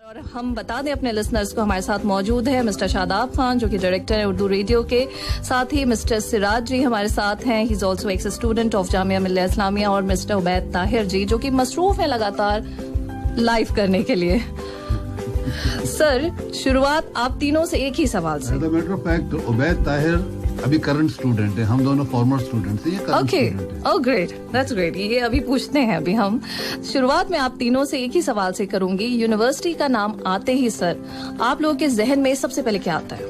और हम बता दें अपने लिसनर्स को, हमारे साथ मौजूद है मिस्टर शादाब खान जो कि डायरेक्टर है उर्दू रेडियो के, साथ ही मिस्टर सिराज जी हमारे साथ हैं, he is also x student of Jamia Millia Islamia, और मिस्टर उबैद ताहिर जी जो कि मसरूफ है लगातार लाइव करने के लिए। सर, शुरुआत आप तीनों से एक ही सवाल से। Matter of fact Ubaid Tahir अभी करंट स्टूडेंट है, हम दोनों फॉर्मर स्टूडेंट्स हैं, ये करंट स्टूडेंट है। Oh great, that's great. ये अभी पूछते हैं, अभी हम शुरुआत में आप तीनों से एक ही सवाल से करूंगी। यूनिवर्सिटी का नाम आते ही सर आप लोगों के जहन में सबसे पहले क्या आता है?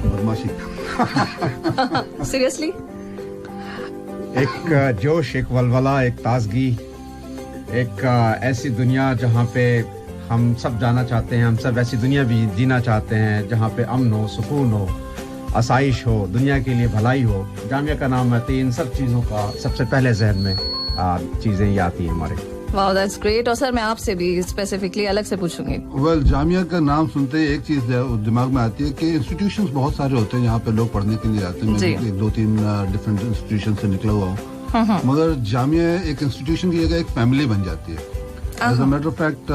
बदमाशी। सीरियसली? एक जोश, एक वलवला, एक ताजगी, एक ऐसी दुनिया जहाँ पे हम सब जाना चाहते हैं, हम सब ऐसी दुनिया भी जीना चाहते हैं जहाँ पे अमन हो, सुकून हो, आसाइश हो, दुनिया के लिए भलाई हो। जामिया का नाम आते इन सब चीज़ों का सबसे पहले जहन में चीज़ें ये आती हैं हमारे। Wow, that's great. और सर मैं आपसे भी स्पेसिफिकली अलग से पूछूंगी। वेल, जामिया का नाम सुनते ही एक चीज दिमाग में आती है कि इंस्टीट्यूशंस बहुत सारे होते हैं यहाँ पे लोग पढ़ने के लिए आते हैं। मैं भी 2-3 डिफरेंट इंस्टीट्यूशन से निकला हुआ हूँ, मगर जामिया एक इंस्टीट्यूशन की जगह एक फैमिली बन जाती है। As a matter of fact,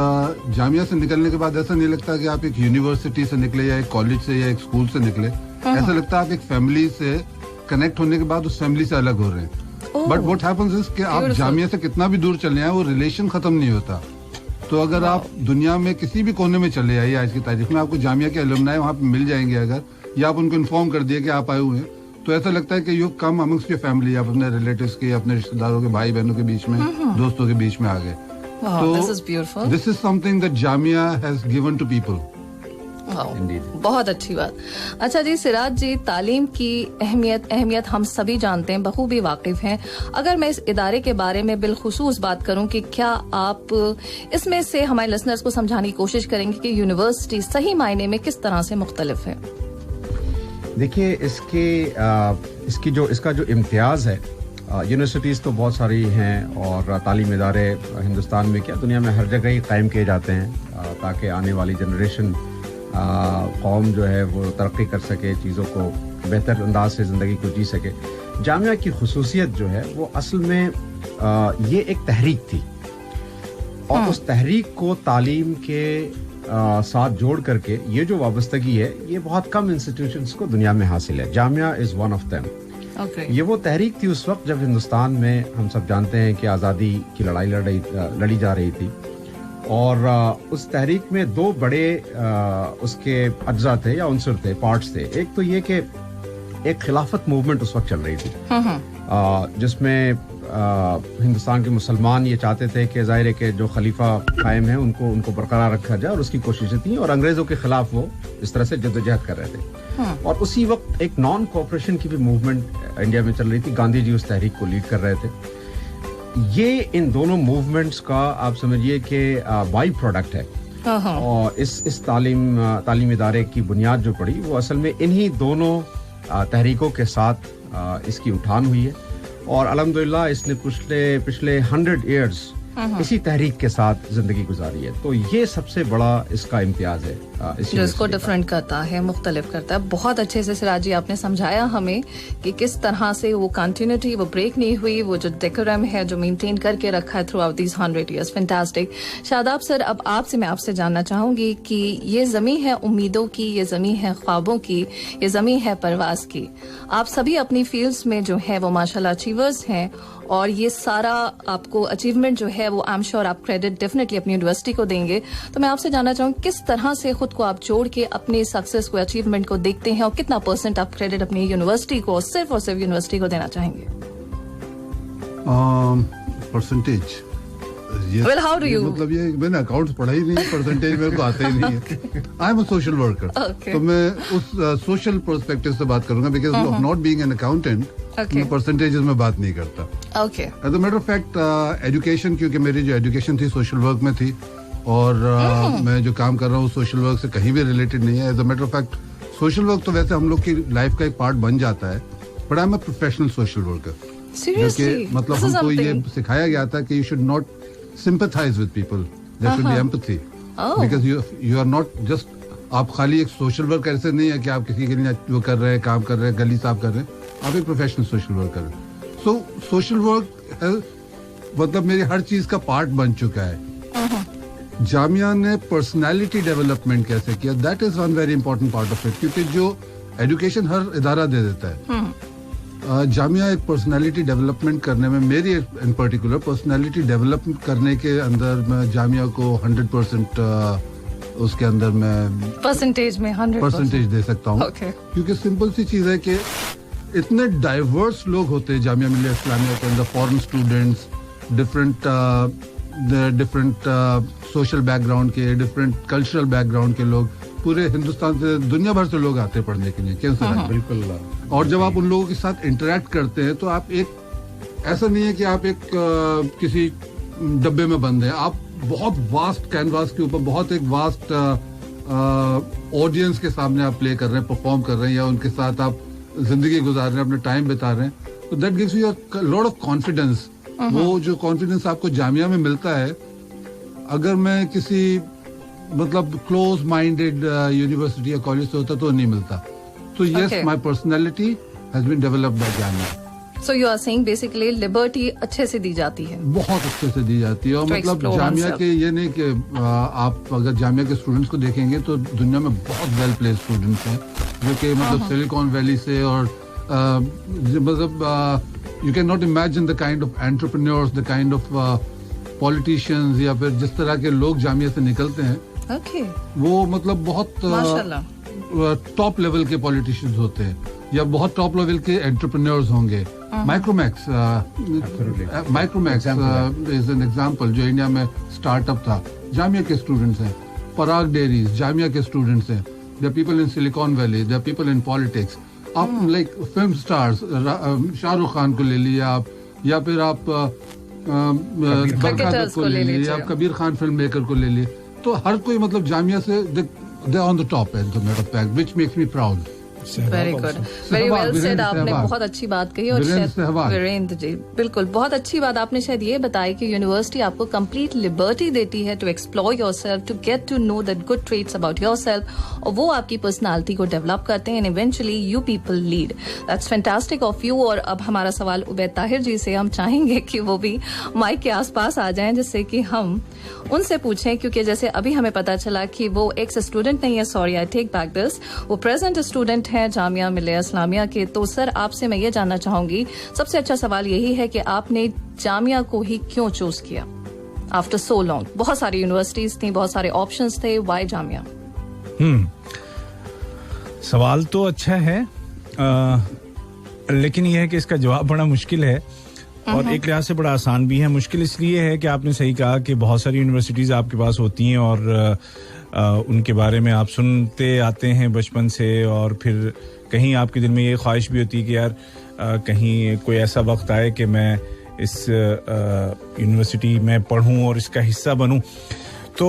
Jamia से निकलने के बाद ऐसा नहीं लगता कि आप एक यूनिवर्सिटी से निकले या एक कॉलेज से या एक स्कूल से निकले, ऐसा लगता है आप एक फैमिली से कनेक्ट होने के बाद उस फैमिली से अलग हो रहे हैं। बट व्हाट हैपेंस इज कि आप जामिया से कितना भी दूर चले आए, वो रिलेशन खत्म नहीं होता। तो अगर आप दुनिया में किसी भी कोने में चले आइए आज की तारीख में, आपको जामिया के अलुमनाई वहाँ पे मिल जाएंगे अगर, या आप उनको इन्फॉर्म कर दिए कि आप आए हुए हैं, तो ऐसा लगता है कि you come amongst your family, आप अपने रिलेटिव्स के, अपने रिश्तेदारों के, भाई बहनों के बीच में, दोस्तों के बीच में आ गए। तो this is something that Jamia has given to people. बहुत अच्छी बात। अच्छा जी, सिराज जी, तालीम की अहमियत हम सभी जानते हैं, बखूबी वाकिफ हैं। अगर मैं इस इदारे के बारे में बिलखुसूस बात करूं कि क्या आप इसमें से हमारे लिसनर्स को समझाने की कोशिश करेंगे कि यूनिवर्सिटी सही मायने में किस तरह से मुख्तलिफ है? देखिए, इसका जो इम्तियाज है, यूनिवर्सिटीज़ तो बहुत सारी हैं और तालीम इदारे हिंदुस्तान में क्या दुनिया में हर जगह ही कायम किए जाते हैं ताकि आने वाली जनरेशन कौम जो है वो तरक्की कर सके, चीज़ों को बेहतर अंदाज से ज़िंदगी को जी सके। जामिया की खुसूसियत जो है वो असल में ये एक तहरीक थी, और उस तहरीक को तालीम के साथ जोड़ करके ये जो वाबस्तगी है, ये बहुत कम इंस्टीट्यूशंस को दुनिया में हासिल है। Jamia is one of them. ये वो तहरीक थी उस वक्त जब हिंदुस्तान में, हम सब जानते हैं कि आज़ादी की लड़ाई लड़ी जा रही थी, और उस तहरीक में दो बड़े उसके अज्जा थे या उनसर थे, पार्ट्स थे। एक तो ये कि एक खिलाफत मूवमेंट उस वक्त चल रही थी, जिसमें हिंदुस्तान के मुसलमान ये चाहते थे कि ज़ाहिर है कि जो खलीफा कायम है उनको बरकरार रखा जाए, और उसकी कोशिशें थी, और अंग्रेज़ों के खिलाफ वो इस तरह से जद्दोजहद कर रहे थे। और उसी वक्त एक नॉन कोऑपरेशन की भी मूवमेंट इंडिया में चल रही थी, गांधी जी उस तहरीक को लीड कर रहे थे। ये इन दोनों मूवमेंट्स का आप समझिए कि बाई प्रोडक्ट है, और इस तालीम इदारे की बुनियाद जो पड़ी वो असल में इन्हीं दोनों तहरीकों के साथ इसकी उठान हुई है, और अल्हम्दुलिल्लाह इसने पिछले 100 इयर्स इसी तहरीक के साथ जिंदगी गुजारी है। तो ये सबसे बड़ा इसका इम्तियाज है जो इसको डिफरेंट करता है, मुख्तलिफ करता है। बहुत अच्छे से सिराज जी आपने समझाया हमें कि किस तरह से वो कंटिन्यूटी, वो ब्रेक नहीं हुई, वो जो डेकोरम है जो मेंटेन करके रखा है through out these 100 years. Fantastic. Shadab sir, अब मैं आपसे जानना चाहूंगी कि ये जमी है उम्मीदों की, ये जमी है ख्वाबों की, ये जमी है परवाज की। आप सभी अपनी फील्ड्स में जो है वो माशाल्लाह अचीवर्स हैं, और ये सारा आपको अचीवमेंट जो है वो आई एम श्योर आप क्रेडिट डेफिनेटली अपनी यूनिवर्सिटी को देंगे। तो मैं आपसे जानना चाहूँगी किस तरह से खुद को आप जोड़ के अपने सक्सेस को, अचीवमेंट को देखते हैं, और कितना % आप क्रेडिट अपनी यूनिवर्सिटी को, सिर्फ और सिर्फ यूनिवर्सिटी को देना चाहेंगे? Percentage? Well, how do you? मतलब ये मैंने अकाउंट्स पढ़ा ही नहीं, परसेंटेज मेरे को आता ही नहीं है। I am a social worker, तो मैं उस सोशल पर्सपेक्टिव से बात करूंगा, because of not being an accountant मैं परसेंटेजेस में बात नहीं करता। Okay. As a matter of fact, education, क्योंकि मेरी जो एजुकेशन थी सोशल वर्क में थी, और मैं जो काम कर रहा हूँ सोशल वर्क से कहीं भी रिलेटेड नहीं है। As a matter of fact, social work तो वैसे हम लोग की लाइफ का एक पार्ट बन जाता है, but I am a professional social worker. Seriously? मतलब हमको ये सिखाया गया था कि you should not sympathize with people. There should be empathy. Because you are not just, आप खाली एक सोशल वर्क ऐसे नहीं है कि आप किसी के लिए वो कर रहे हैं, काम कर रहे हैं, गली साफ कर रहे हैं, आप एक प्रोफेशनल सोशल वर्कर हैं। सो सोशल वर्क मतलब मेरी हर चीज का पार्ट बन चुका है। जामिया ने पर्सनालिटी डेवलपमेंट कैसे किया, that is one very important part of it, क्योंकि जो एजुकेशन हर इदारा दे देता है, जामिया एक पर्सनालिटी डेवलपमेंट करने में, मेरी इन पर्टिकुलर पर्सनालिटी डेवलप करने के अंदर मैं जामिया को 100% उसके अंदर मैं परसेंटेज में 100% दे सकता हूँ, क्योंकि सिंपल सी चीज है कि इतने डाइवर्स लोग होते हैं जामिया मिलिया इस्लामिया के अंदर, foreign students, different social background के, डिफरेंट कल्चरल बैकग्राउंड के लोग, पूरे हिंदुस्तान से, दुनिया भर से लोग आते हैं पढ़ने के लिए, कैसे बिल्कुल। और जब आप उन लोगों के साथ इंटरेक्ट करते हैं तो आप एक, ऐसा नहीं है कि आप एक किसी डब्बे में बंद हैं, आप बहुत वास्ट कैनवास के ऊपर, बहुत एक वास्ट ऑडियंस के सामने आप प्ले कर रहे हैं, परफॉर्म कर रहे हैं, या उनके साथ आप जिंदगी गुजार रहे हैं, अपना टाइम बिता रहे हैं, तो that gives you a lot of confidence. वो जो कॉन्फिडेंस आपको जामिया में मिलता है, अगर मैं किसी मतलब क्लोज माइंडेड यूनिवर्सिटी या कॉलेज से होता तो नहीं मिलता। तो yes, my personality has been developed by Jamia. So you are saying basically liberty अच्छे से दी जाती है, बहुत अच्छे से दी जाती है। और मतलब जामिया के ये नहीं कि आप अगर जामिया के स्टूडेंट्स को देखेंगे तो दुनिया में बहुत वेल प्लेस्ड स्टूडेंट्स हैं, जो कि मतलब सिलिकॉन वैली से, और मतलब you can not imagine the kind of entrepreneurs, the kind of politicians, या फिर जिस तरह के लोग जामिया से निकलते हैं, वो मतलब बहुत टॉप लेवल के पॉलिटिशियंस होते हैं, या बहुत टॉप लेवल के एंटरप्रेन्योर्स होंगे। माइक्रोमैक्स इज एन एग्जांपल, जो इंडिया में स्टार्टअप था, जामिया के स्टूडेंट्स हैं। पराग डेयरीज जामिया के स्टूडेंट्स हैं। There people in Silicon Valley, there people in politics. आप like film stars, Shahrukh Khan को ले लिए आप, या फिर आप बरखा को ले लिए, आप कबीर खान फिल्म मेकर को ले लिए। तो हर कोई मतलब जामिया से they on the top as a matter of fact, which makes me proud. Very good, very well said. आपने बहुत अच्छी बात कही। और वीरेंद्र जी, बिल्कुल बहुत अच्छी बात आपने शायद ये बताई कि यूनिवर्सिटी आपको कंप्लीट लिबर्टी देती है to explore yourself, to get to know that good traits about yourself, और वो आपकी पर्सनालिटी को डेवलप करते हैं, and eventually you people lead. That's fantastic of you. और अब हमारा सवाल उबैद ताहिर जी से, हम चाहेंगे कि वो भी माइक के आसपास आ जाएं, जिससे कि हम उनसे पूछें, क्योंकि जैसे अभी हमें पता चला कि वो एक्स स्टूडेंट नहीं है, sorry I take back this, वो प्रेजेंट स्टूडेंट है जामिया मिलिया इस्लामिया के। तो सर, आपसे मैं ये जानना चाहूंगी, सबसे अच्छा सवाल यही है कि आपने जामिया को ही क्यों चूज किया आफ्टर सो लॉन्ग? बहुत सारी यूनिवर्सिटीज थी, बहुत सारे ऑप्शंस थे, व्हाई जामिया? सवाल तो अच्छा है, लेकिन यह है कि इसका जवाब बड़ा मुश्किल है, और एक लिहाज से बड़ा आसान भी है। मुश्किल इसलिए है कि आपने सही कहा कि बहुत सारी यूनिवर्सिटीज आपके पास होती हैं, और उनके बारे में आप सुनते आते हैं बचपन से, और फिर कहीं आपके दिल में ये ख्वाहिश भी होती है कि यार कहीं कोई ऐसा वक्त आए कि मैं इस यूनिवर्सिटी में पढ़ूं और इसका हिस्सा बनूं। तो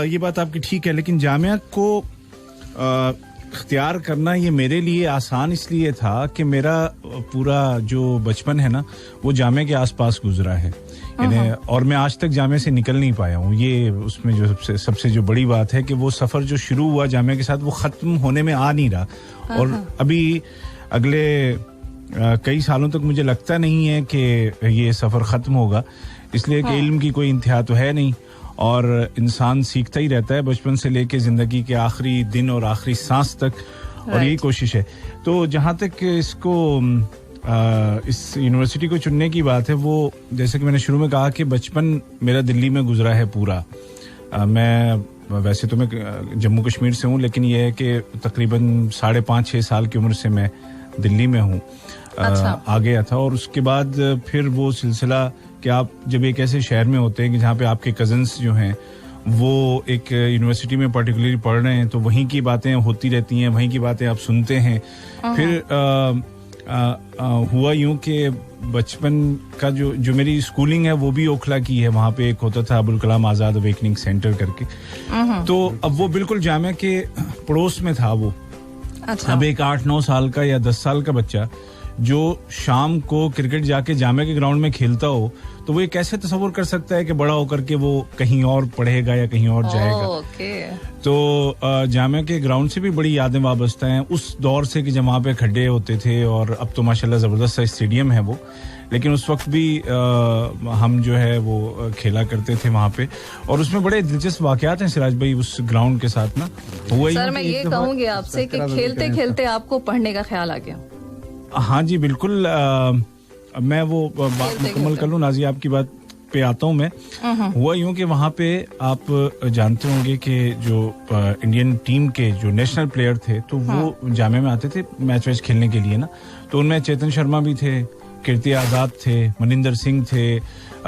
ये बात आपकी ठीक है, लेकिन जामिया को इख्तियार करना ये मेरे लिए आसान इसलिए था कि मेरा पूरा जो बचपन है ना, वो जामिया के आसपास गुजरा है, और मैं आज तक जामिया से निकल नहीं पाया हूँ। ये उसमें जो सबसे जो बड़ी बात है कि वो सफर जो शुरू हुआ जामिया के साथ, वो खत्म होने में आ नहीं रहा, और अभी अगले कई सालों तक मुझे लगता नहीं है कि ये सफर खत्म होगा, इसलिए कि इल्म की कोई इंतहा तो है नहीं, और इंसान सीखता ही रहता है बचपन से लेके जिंदगी के आखिरी दिन और आखिरी सांस तक, और यही कोशिश है। तो जहाँ तक इसको इस यूनिवर्सिटी को चुनने की बात है, वो जैसे कि मैंने शुरू में कहा कि बचपन मेरा दिल्ली में गुजरा है पूरा। मैं वैसे तो मैं जम्मू कश्मीर से हूँ, लेकिन यह है कि तकरीबन 5.5-6 साल की उम्र से मैं दिल्ली में हूँ। आ गया था, और उसके बाद फिर वो सिलसिला कि आप जब एक ऐसे शहर में होते हैं कि जहाँ पे आपके कजन्स जो हैं वो एक यूनिवर्सिटी में पर्टिकुलरली पढ़ रहे हैं, तो वहीं की बातें होती रहती हैं, वहीं की बातें आप सुनते हैं। फिर हुआ यूं कि बचपन का जो मेरी स्कूलिंग है वो भी ओखला की है, वहाँ पे एक होता था अबुल कलाम आजाद अवेकनिंग सेंटर करके, तो अब वो बिल्कुल जामिया के पड़ोस में था वो। अब एक 8-9 साल का या 10 साल का बच्चा जो शाम को क्रिकेट जाके जामिया के ग्राउंड में खेलता हो, तो वो ये कैसे तसव्वुर कर सकता है कि बड़ा होकर के वो कहीं और पढ़ेगा या कहीं और जाएगा। तो जामिया के ग्राउंड से भी बड़ी यादें वाबस्ता हैं उस दौर से कि जब वहाँ पे खड्डे होते थे, और अब तो माशाल्लाह जबरदस्त स्टेडियम है वो, लेकिन उस वक्त भी हम जो है वो खेला करते थे वहाँ पे, और उसमें बड़े दिलचस्प वाकयात हैं सिराज भाई उस ग्राउंड के साथ ना। हुआ सर मैं ये कहूँगी आपसे कि खेलते खेलते आपको पढ़ने का ख्याल आ गया? हाँ जी बिल्कुल। मैं वो बात मुकम्मल कर लूँ नाज़िया, आपकी बात पे आता हूँ मैं। हुआ यूँ कि वहाँ पे आप जानते होंगे कि जो इंडियन टीम के जो नेशनल प्लेयर थे, तो वो जामिया में आते थे मैच वैच खेलने के लिए ना। तो उनमें चेतन शर्मा भी थे, कीर्ति आजाद थे, मनिंदर सिंह थे,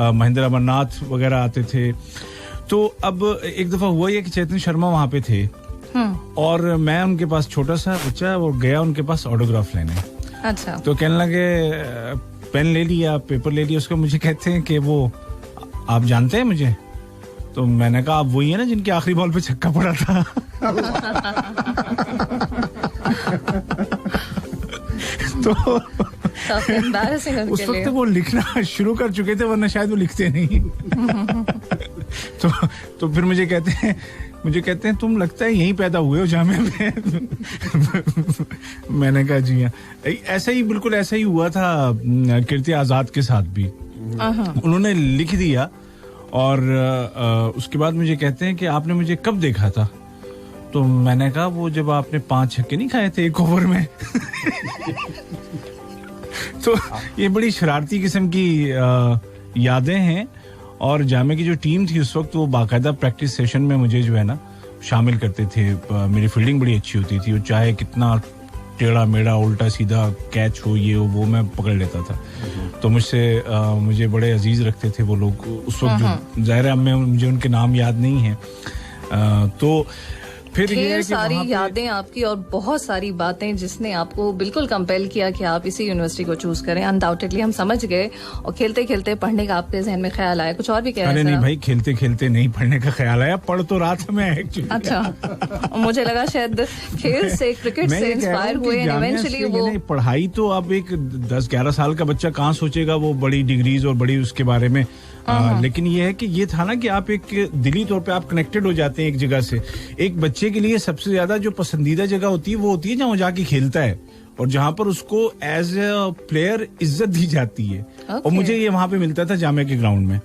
महेंद्र अमरनाथ वगैरह आते थे। तो अब एक दफा हुआ ये कि चेतन शर्मा वहाँ पे थे, और मैं उनके पास छोटा सा बच्चा, वो गया उनके पास ऑटोग्राफ लेने। अच्छा। तो कहने लगे पेन ले लिया, पेपर ले लिया, उसको मुझे कहते हैं कि वो आप जानते हैं मुझे? तो मैंने कहा आप वही है ना जिनके आखिरी बॉल पे छक्का पड़ा था। तो उस वक्त वो लिखना शुरू कर चुके थे, वरना शायद वो लिखते नहीं। तो फिर मुझे कहते हैं तुम लगता है यहीं पैदा हुए हो जामिया में। मैंने कहा जी हाँ। ऐसा ही बिल्कुल ऐसा ही हुआ था कीर्ति आजाद के साथ भी। उन्होंने लिख दिया, और उसके बाद मुझे कहते हैं कि आपने मुझे कब देखा था? तो मैंने कहा वो जब आपने 5 छक्के नहीं खाए थे एक ओवर में। तो ये बड़ी शरारती किस्म की यादें हैं। और जामिया की जो टीम थी उस वक्त, वो बाकायदा प्रैक्टिस सेशन में मुझे जो है ना शामिल करते थे। मेरी फील्डिंग बड़ी अच्छी होती थी, और चाहे कितना टेढ़ा मेढ़ा उल्टा सीधा कैच हो ये हो वो मैं पकड़ लेता था। तो मुझे बड़े अजीज रखते थे वो लोग उस वक्त। जो जाहिर है मुझे उनके नाम याद नहीं है। तो फिर ये सारी यादें आपकी और बहुत सारी बातें जिसने आपको बिल्कुल कंपेल किया कि आप इसी यूनिवर्सिटी को चूज करें। अनडाउटेडली हम समझ गए, और खेलते खेलते पढ़ने का आपके जहन में ख्याल आया। कुछ और भी कह रहे हैं? अरे नहीं भाई, खेलते खेलते नहीं पढ़ने का ख्याल आया, पढ़ तो रहा था मैं एक्चुअली। अच्छा। मुझे लगा शायद खेल से, क्रिकेट से इंस्पायर हुए इवेंचुअली वो। पढ़ाई तो अब एक 10-11 साल का बच्चा कहाँ सोचेगा वो बड़ी डिग्रीज और बड़ी उसके बारे में। लेकिन ये है कि ये था ना कि आप एक दिली तौर पे आप कनेक्टेड हो जाते हैं एक जगह से। एक बच्चे के लिए सबसे ज्यादा जो पसंदीदा जगह होती है वो होती है जहाँ वो जाके खेलता है, और जहाँ पर उसको एज ए प्लेयर इज्जत दी जाती है। और मुझे ये वहां पे मिलता था जामिया के ग्राउंड में।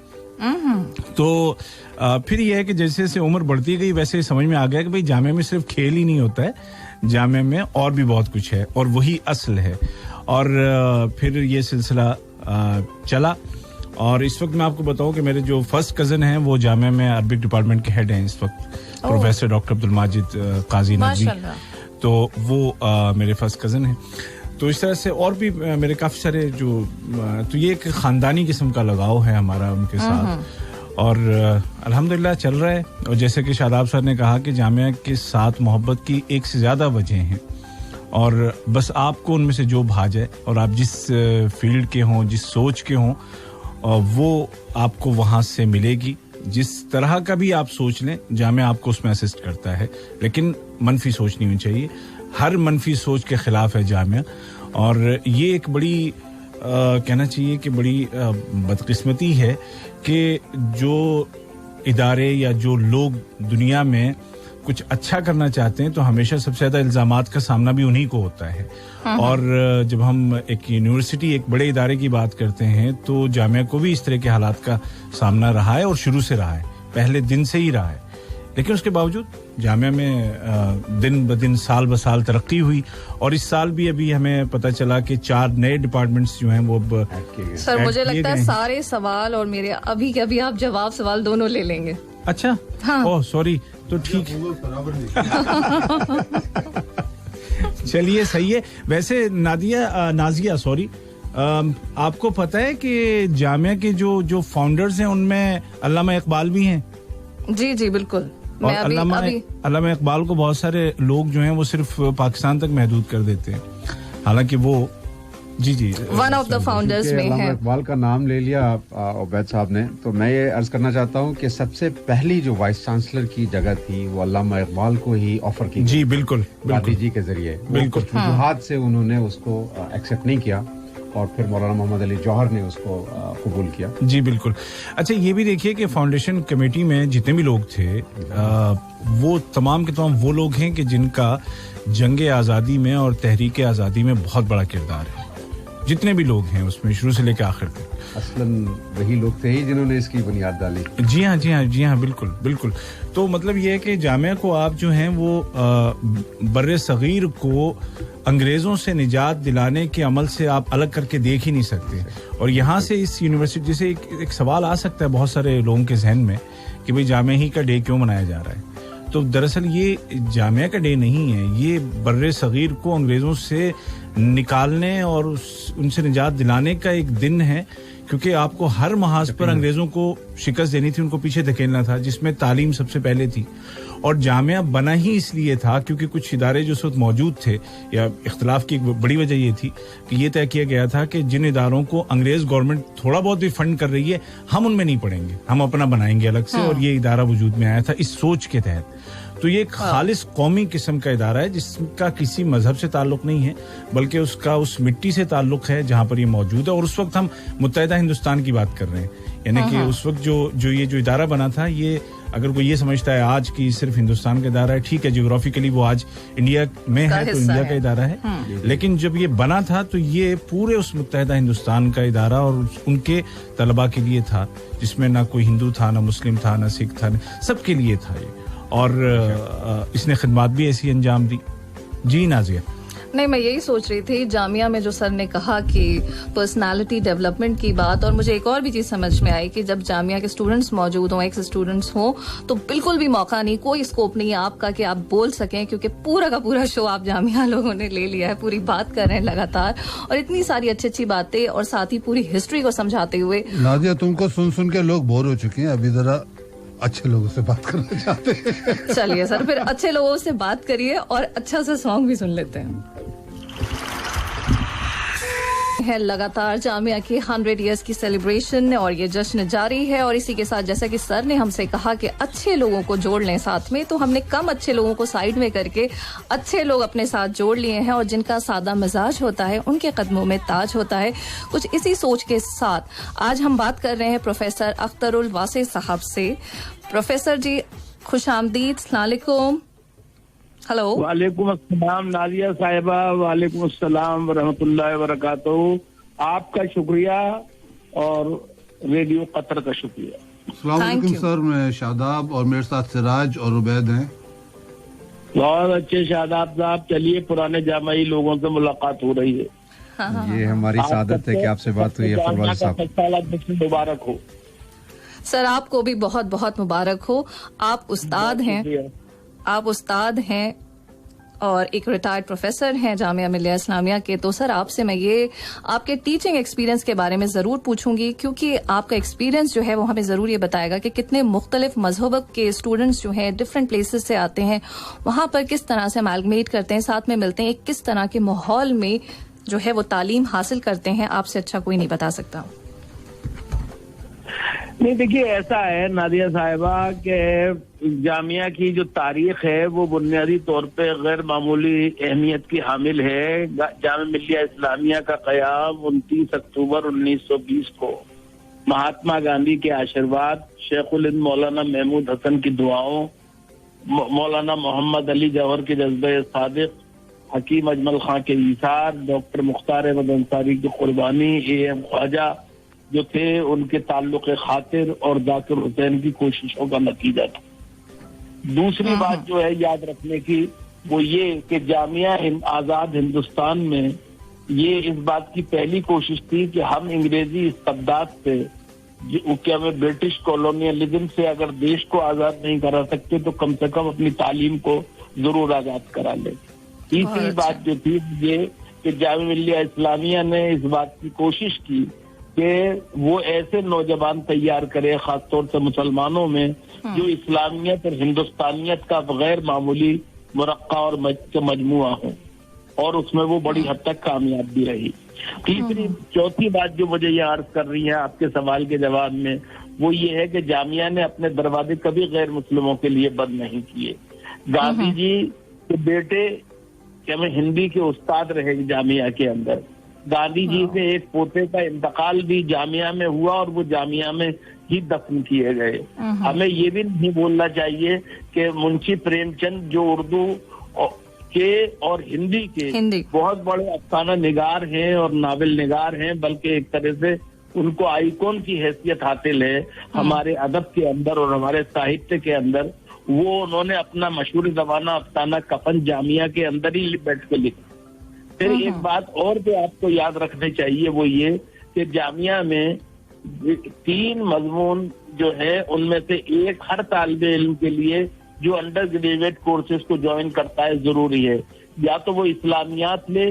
तो फिर ये है कि जैसे जैसे उम्र बढ़ती गई वैसे समझ में आ गया कि भाई जामिया में सिर्फ खेल ही नहीं होता है, जामिया में और भी बहुत कुछ है, और वही असल है। और फिर ये सिलसिला चला। और इस वक्त मैं आपको बताऊं कि मेरे जो फर्स्ट कजन हैं वो जामिया में अरबिक डिपार्टमेंट के हेड हैं इस वक्त, प्रोफेसर डॉक्टर अब्दुल माजिद काजी नदवी। तो वो मेरे फर्स्ट कजन हैं। तो इस तरह से और भी मेरे काफी सारे जो, तो ये एक खानदानी किस्म का लगाव है हमारा उनके साथ, और अल्हम्दुलिल्लाह चल रहा है। और जैसे कि शादाब सर ने कहा कि जामिया के साथ मोहब्बत की एक से ज्यादा वजह हैं, और बस आपको उनमें से जो भा जाए, और आप जिस फील्ड के हों, जिस सोच के हों, वो आपको वहां से मिलेगी। जिस तरह का भी आप सोच लें, जामिया आपको उसमें असिस्ट करता है, लेकिन मनफी सोच नहीं होनी चाहिए। हर मनफी सोच के खिलाफ है जामिया। और ये एक बड़ी कहना चाहिए कि बड़ी बदकिस्मती है कि जो इदारे या जो लोग दुनिया में कुछ अच्छा करना चाहते हैं, तो हमेशा सबसे ज्यादा इल्जामात का सामना भी उन्हीं को होता है। और जब हम एक यूनिवर्सिटी, एक बड़े इदारे की बात करते हैं, तो जामिया को भी इस तरह के हालात का सामना रहा है, और शुरू से रहा है, पहले दिन से ही रहा है। लेकिन उसके बावजूद जामिया में दिन ब दिन, साल ब साल तरक्की हुई। और इस साल भी अभी हमें पता चला कि 4 नए डिपार्टमेंट्स जो हैं वो सर मुझे लगता है सारे सवाल और मेरे अभी के अभी आप जवाब सवाल दोनों ले लेंगे। अच्छा। हाँ। ओह सॉरी, तो ठीक। चलिए सही है। वैसे नाजिया सॉरी, आपको पता है कि जामिया के जो फाउंडर्स हैं उनमें अल्लामा इकबाल भी हैं? जी जी बिल्कुल। और अल्लामा इकबाल को बहुत सारे लोग जो हैं वो सिर्फ पाकिस्तान तक महदूद कर देते हैं, हालांकि वो जी जी, वन ऑफ द फाउंडर्स में है। इकबाल का नाम ले लिया उबैद साहब ने, तो मैं ये अर्ज करना चाहता हूँ कि सबसे पहली जो वाइस चांसलर की जगह थी वो अल्लामा इकबाल को ही ऑफर की। जी बिल्कुल, गांधी जी के जरिए। बिल्कुल वजूहात से उन्होंने उसको एक्सेप्ट नहीं किया और फिर मौलाना मोहम्मद अली जौहर ने उसको कबूल किया। जी बिल्कुल। अच्छा, ये भी देखिए कि फाउंडेशन कमेटी में जितने भी लोग थे वो तमाम के तमाम वो लोग हैं कि जिनका जंग आज़ादी में और तहरीक आज़ादी में बहुत बड़ा किरदार है। जितने भी लोग हैं उसमें शुरू से लेकर आखिर तक असलन वही लोग थे ही जिन्होंने इसकी बुनियाद डाली। जी हाँ, जी हाँ, जी हाँ, बिल्कुल बिल्कुल। तो मतलब ये है कि जामिया को आप जो हैं वो बर्रे सगीर को अंग्रेजों से निजात दिलाने के अमल से आप अलग करके देख ही नहीं सकते। और यहाँ से इस यूनिवर्सिटी से एक सवाल आ सकता है बहुत सारे लोगों के जहन में कि भाई जामिया ही का डे क्यों मनाया जा रहा है। तो दरअसल ये जामिया का डे नहीं है, ये बर्रे सगीर को अंग्रेजों से निकालने और उनसे निजात दिलाने का एक दिन है, क्योंकि आपको हर महाज पर अंग्रेजों को शिकस्त देनी थी, उनको पीछे धकेलना था, जिसमें तालीम सबसे पहले थी। और जामिया बना ही इसलिए था क्योंकि कुछ इदारे जो उस वक्त मौजूद थे, या इख्तिलाफ की एक बड़ी वजह ये थी कि ये तय किया गया था कि जिन इदारों को अंग्रेज गवर्नमेंट थोड़ा बहुत भी फंड कर रही है, हम उनमें नहीं पढ़ेंगे, हम अपना बनाएंगे अलग से। और ये इदारा वजूद में आया था इस सोच के तहत। तो ये एक खालिस कौमी किस्म का इदारा है जिसका किसी मजहब से ताल्लुक नहीं है, बल्कि उसका उस मिट्टी से ताल्लुक है जहां पर ये मौजूद है। और उस वक्त हम मुत्तहिदा हिंदुस्तान की बात कर रहे हैं, यानी कि उस वक्त जो इदारा बना था, ये अगर कोई ये समझता है आज की सिर्फ हिंदुस्तान का इदारा है, ठीक है, जियोग्राफिकली वो आज इंडिया में है तो इंडिया का इदारा है, लेकिन जब ये बना था तो ये पूरे उस मुत्तहिदा हिंदुस्तान का इदारा और उनके तलबा के लिए था, जिसमें ना कोई हिंदू था, ना मुस्लिम था, ना सिख था, सबके लिए था ये। और इसने खिदमत भी ऐसी अंजाम दी। जी नाजिया। नहीं, मैं यही सोच रही थी जामिया में जो सर ने कहा कि पर्सनालिटी डेवलपमेंट की बात, और मुझे एक और भी चीज समझ में आई कि जब जामिया के स्टूडेंट्स मौजूद हों, एक्स स्टूडेंट्स हों, तो बिल्कुल भी मौका नहीं, कोई स्कोप नहीं है आपका कि आप बोल सकें, क्योंकि पूरा का पूरा शो आप जामिया लोगों ने ले लिया है, पूरी बात कर रहे हैं लगातार, और इतनी सारी अच्छी अच्छी बातें और साथ ही पूरी हिस्ट्री को समझाते हुए। नादिया, तुमको सुन सुन के लोग बोर हो चुके हैं, अभी जरा अच्छे लोगों से बात करना चाहते हैं। चलिए सर, फिर अच्छे लोगों से बात करिए और अच्छा सा सॉन्ग भी सुन लेते हैं। है लगातार जामिया की 100 इयर्स की सेलिब्रेशन और ये जश्न जारी है। और इसी के साथ जैसा कि सर ने हमसे कहा कि अच्छे लोगों को जोड़ लें साथ में, तो हमने कम अच्छे लोगों को साइड में करके अच्छे लोग अपने साथ जोड़ लिए हैं, और जिनका सादा मिजाज होता है उनके कदमों में ताज होता है। कुछ इसी सोच के साथ आज हम बात कर रहे हैं प्रोफेसर अख्तरुल वासे साहब से। प्रोफेसर जी खुश आमदीद, अस्सलाम वालेकुम। हेलो। वालेकुम अस्सलाम नादिया साहिबा, वालेकुम अस्सलाम रहमतुल्लाहि व बरकातहू। आपका शुक्रिया और रेडियो कतर का शुक्रिया। अस्सलाम वालेकुम सर, मैं शादाब और मेरे साथ सिराज और उबैद हैं। बहुत अच्छे शादाब साहब, चलिए पुराने जामाई लोगों से मुलाकात हो रही है। ये हमारी सादत है कि आपसे बात हुई है। मुबारक हो सर, आपको भी बहुत बहुत मुबारक हो। आप उस्ताद हैं, आप उस्ताद हैं और एक रिटायर्ड प्रोफेसर हैं जामिया मिलिया इस्लामिया के। तो सर, आपसे मैं ये आपके टीचिंग एक्सपीरियंस के बारे में जरूर पूछूंगी, क्योंकि आपका एक्सपीरियंस जो है वो हमें जरूर ये बताएगा कि कितने मुख्तलिफ मजहब के स्टूडेंट्स जो हैं डिफरेंट प्लेसेस से आते हैं, वहां पर किस तरह से अमैलगमेट करते हैं, साथ में मिलते हैं, एक किस तरह के माहौल में जो है वो तालीम हासिल करते हैं। आपसे अच्छा कोई नहीं बता सकता। नहीं, देखिए ऐसा है नादिया साहिबा के जामिया की जो तारीख है वो बुनियादी तौर पे गैर मामूली अहमियत की हामिल है। जामिया मिलिया इस्लामिया का क़याम 29 अक्टूबर 1920 को महात्मा गांधी के आशीर्वाद, शेखुल हिंद मौलाना महमूद हसन की दुआओं, मौलाना मोहम्मद अली जौहर के जज्बे सादिक, हकीम अजमल खां के ईसार, डॉक्टर मुख्तार अहमद अंसारी की कुर्बानी, A.M. ख्वाजा जो थे उनके ताल्लुक खातिर और जाकिर हुसैन की कोशिशों का नतीजा था। दूसरी बात जो है याद रखने की वो ये कि जामिया आजाद हिंदुस्तान में ये इस बात की पहली कोशिश थी कि हम अंग्रेजी इस्तबदाद से, क्या में ब्रिटिश कॉलोनियलिज्म से अगर देश को आजाद नहीं करा सकते तो कम से कम अपनी तालीम को जरूर आजाद करा ले। तीसरी बात जो थी ये कि जामिया मिलिया इस्लामिया ने इस बात की कोशिश की कि वो ऐसे नौजवान तैयार करे, खासतौर से मुसलमानों में, जो इस्लामियत और हिंदुस्तानियत का गैर मामूली मुरक्का और मजमुआ हो। और उसमें वो बड़ी हद तक कामयाब भी रही। चौथी बात जो मुझे ये अर्ज कर रही है आपके सवाल के जवाब में, वो ये है कि जामिया ने अपने दरवाजे कभी गैर मुस्लिमों के लिए बंद नहीं किए। गांधी जी के बेटे क्या मैं हिंदी के उस्ताद रहे जामिया के अंदर। गांधी जी के एक पोते का इंतकाल भी जामिया में हुआ और वो जामिया में ही दफन किए गए। हमें ये भी नहीं बोलना चाहिए कि मुंशी प्रेमचंद जो उर्दू के और हिंदी के बहुत बड़े अफसाना निगार हैं और नावल निगार हैं, बल्कि एक तरह से उनको आइकॉन की हैसियत हासिल है हमारे अदब के अंदर और हमारे साहित्य के अंदर। वो उन्होंने अपना मशहूर ज़माना अफसाना कफन जामिया के अंदर ही बैठ के लिखा। फिर एक बात और जो आपको याद रखनी चाहिए वो ये कि जामिया में 3 मजमून जो है उनमें से एक हर तालिबे इल्म के लिए जो अंडर ग्रेजुएट कोर्सेज को ज्वाइन करता है जरूरी है, या तो वो इस्लामियात ले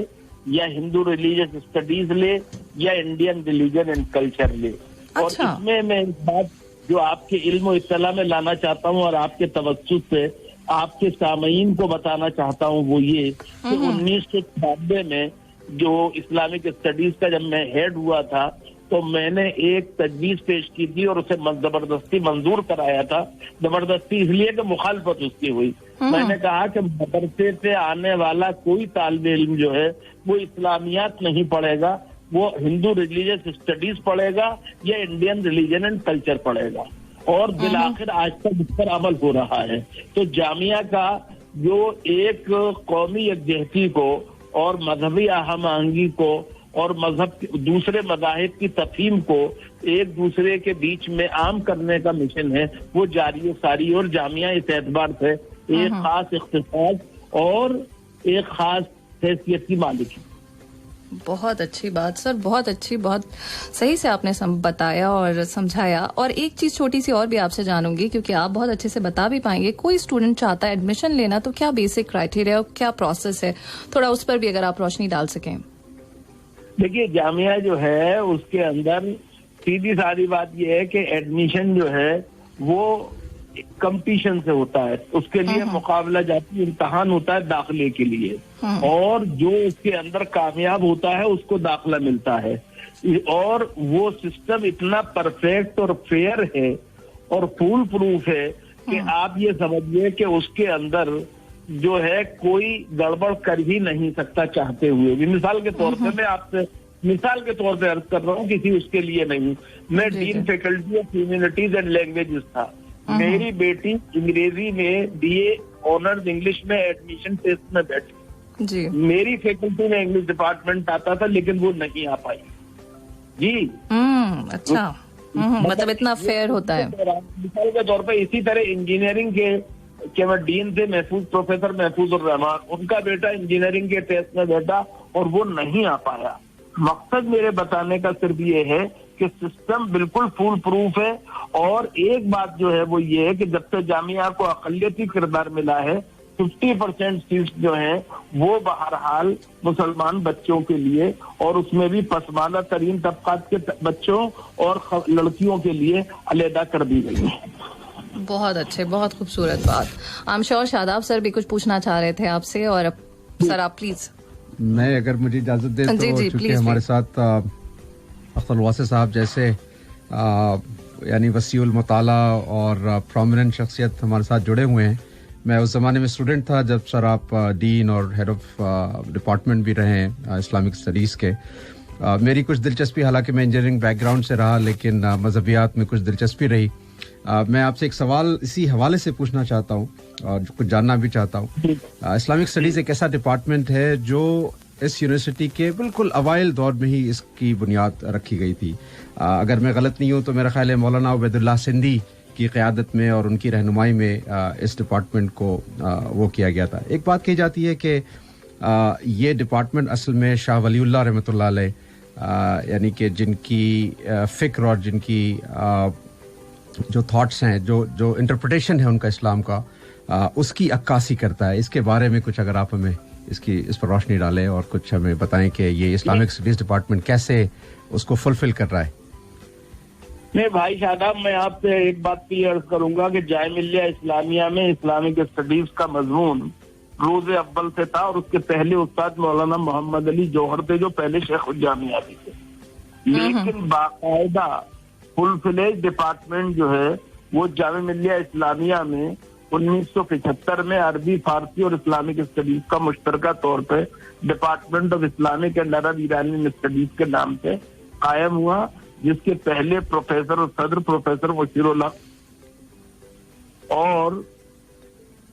या हिंदू रिलीजियस स्टडीज ले या इंडियन रिलीजन एंड कल्चर ले। और इसमें मैं एक बात जो आपके इल्म और इत्तला में लाना चाहता हूँ और आपके तवज्जुह से आपके सामईन को बताना चाहता हूँ वो ये कि 1996 में जो इस्लामिक स्टडीज का जब मैं हेड हुआ था तो मैंने एक तजवीज पेश की थी और उसे जबरदस्ती मंजूर कराया था। जबरदस्ती इसलिए कि मुखालफत उसकी हुई। मैंने कहा कि मदरसे से आने वाला कोई तालिबे इल्म जो है वो इस्लामियात नहीं पढ़ेगा, वो हिंदू रिलीजियस स्टडीज पढ़ेगा या इंडियन रिलीजन एंड कल्चर पढ़ेगा। और बिलाखिर आज तक इस पर अमल हो रहा है। तो जामिया का जो एक कौमी यकजहती को और मजहबी आहम आहंगी को और मजहब दूसरे मज़ाहिब की तफहीम को एक दूसरे के बीच में आम करने का मिशन है वो जारी और सारी। और जामिया इस एतबार से एक खास इख्तिसास और एक खास हैसियत की मालिक है। बहुत अच्छी बात सर, बहुत अच्छी, बहुत सही से आपने बताया और समझाया। और एक चीज छोटी सी और भी आपसे जानूंगी, क्योंकि आप बहुत अच्छे से बता भी पाएंगे। कोई स्टूडेंट चाहता है एडमिशन लेना तो क्या बेसिक क्राइटेरिया और क्या प्रोसेस है, थोड़ा उस पर भी अगर आप रोशनी डाल सकें। देखिए जामिया जो है उसके अंदर सीधी सारी बात यह है कि एडमिशन जो है वो कंपटीशन से होता है, उसके लिए मुकाबला जाती इम्तहान होता है दाखिले के लिए, और जो उसके अंदर कामयाब होता है उसको दाखिला मिलता है। और वो सिस्टम इतना परफेक्ट और फेयर है और फूल प्रूफ है कि आप ये समझिए कि उसके अंदर जो है कोई गड़बड़ कर ही नहीं सकता चाहते हुए भी। मिसाल के तौर पे मैं आपसे मिसाल के तौर पे अर्ज कर रहा हूँ, किसी उसके लिए नहीं। मैं dean faculty of humanities and languages था। मेरी बेटी अंग्रेजी में बीए ऑनर्स इंग्लिश में एडमिशन टेस्ट में बैठी जी। मेरी फैकल्टी में इंग्लिश डिपार्टमेंट आता था लेकिन वो नहीं आ पाई जी। अच्छा, मतलब इतना फेयर होता है। मिसाल के तौर पे इसी तरह इंजीनियरिंग के मैं डीन थे महफूज प्रोफेसर महफूजुर रहमान, उनका बेटा इंजीनियरिंग के टेस्ट में बैठा और वो नहीं आ पाया। मकसद मेरे बताने का सिर्फ ये है कि सिस्टम बिल्कुल फूल प्रूफ है। और एक बात जो है वो ये है कि जब से जामिया को अक़लियती किरदार मिला है 50% सीट्स जो है वो बहरहाल मुसलमान बच्चों के लिए और उसमें भी पसमानदा तरीन तबकात के बच्चों और लड़कियों के लिए अलहदा कर दी गई है। बहुत अच्छे, बहुत खूबसूरत बात। I am sure Shadab sir भी कुछ पूछना चाह रहे थे आपसे, और सर आप प्लीज। मैं अगर मुझे इजाजत दे तो चूंकि हमारे साथ अख्तर वासे साहब जैसे यानी वसीउल मुताला और प्रोमिनेंट शख्सियत हमारे साथ जुड़े हुए हैं। मैं उस ज़माने में स्टूडेंट था जब सर आप डीन और हेड ऑफ डिपार्टमेंट भी रहे हैं इस्लामिक स्टडीज़ के। मेरी कुछ दिलचस्पी, हालांकि मैं इंजीनियरिंग बैकग्राउंड से रहा, लेकिन मजहबियात में कुछ दिलचस्पी रही। मैं आपसे एक सवाल इसी हवाले से पूछना चाहता हूँ और कुछ जानना भी चाहता हूँ। इस्लामिक स्टडीज़ एक ऐसा डिपार्टमेंट है जो इस यूनिवर्सिटी के बिल्कुल अवाइल दौर में ही इसकी बुनियाद रखी गई थी। अगर मैं गलत नहीं हूँ तो मेरा ख्याल है मौलाना उबैदुल्लाह सिंधी की क़यादत में और उनकी रहनुमाई में इस डिपार्टमेंट को वो किया गया था। एक बात कही जाती है कि ये डिपार्टमेंट असल में शाह वलीउल्लाह रहमतुल्लाह अलैह यानी कि जिनकी फ़िक्र और जिनकी जो थॉट्स हैं, जो इंटरप्रिटेशन है उनका इस्लाम का, उसकी अक्कासी करता है। इसके बारे में कुछ अगर आप हमें इस पर रोशनी डालें और कुछ हमें बताएं कि ये इस्लामिक स्टडीज डिपार्टमेंट कैसे उसको फुलफिल कर रहा है। नहीं भाई शादाब, मैं आपसे एक बात भी अर्ज करूंगा कि जामिया मिल्लिया इस्लामिया में इस्लामिक स्टडीज का मजमून रोज अव्वल से था, और उसके पहले उस्ताद मौलाना मोहम्मद अली जौहर थे जो पहले शेख जामिया भी थे। लेकिन बाकायदा फुल फ्लेज डिपार्टमेंट जो है वो जामिया मिल्लिया इस्लामिया में 1975 में अरबी, फारसी और इस्लामिक स्टडीज का मुश्तरका तौर पे department of Islamic and Arab Iranian studies के नाम से कायम हुआ, जिसके पहले प्रोफेसर और सदर प्रोफेसर वसीरुल्लाह, और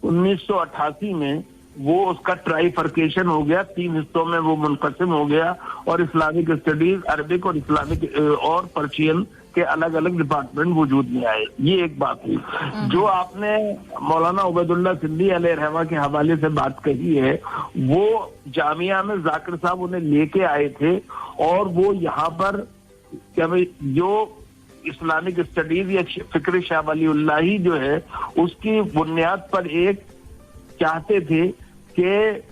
1988 में वो उसका ट्राइफर्केशन हो गया, 3 हिस्सों में वो मुनकसिम हो गया, और इस्लामिक स्टडीज, अरबिक और इस्लामिक और पर्शियन के अलग अलग डिपार्टमेंट वजूद में आए। ये एक बात हुई। जो आपने मौलाना उबैदुल्लाह सिंधी अलैहि रहमा के हवाले से बात कही है, वो जामिया में जाकिर साहब उन्हें लेके आए थे, और वो यहाँ पर क्या भाई जो इस्लामिक स्टडीज या फिक्र शाह वलीउल्लाही जो है उसकी बुनियाद पर एक चाहते थे कि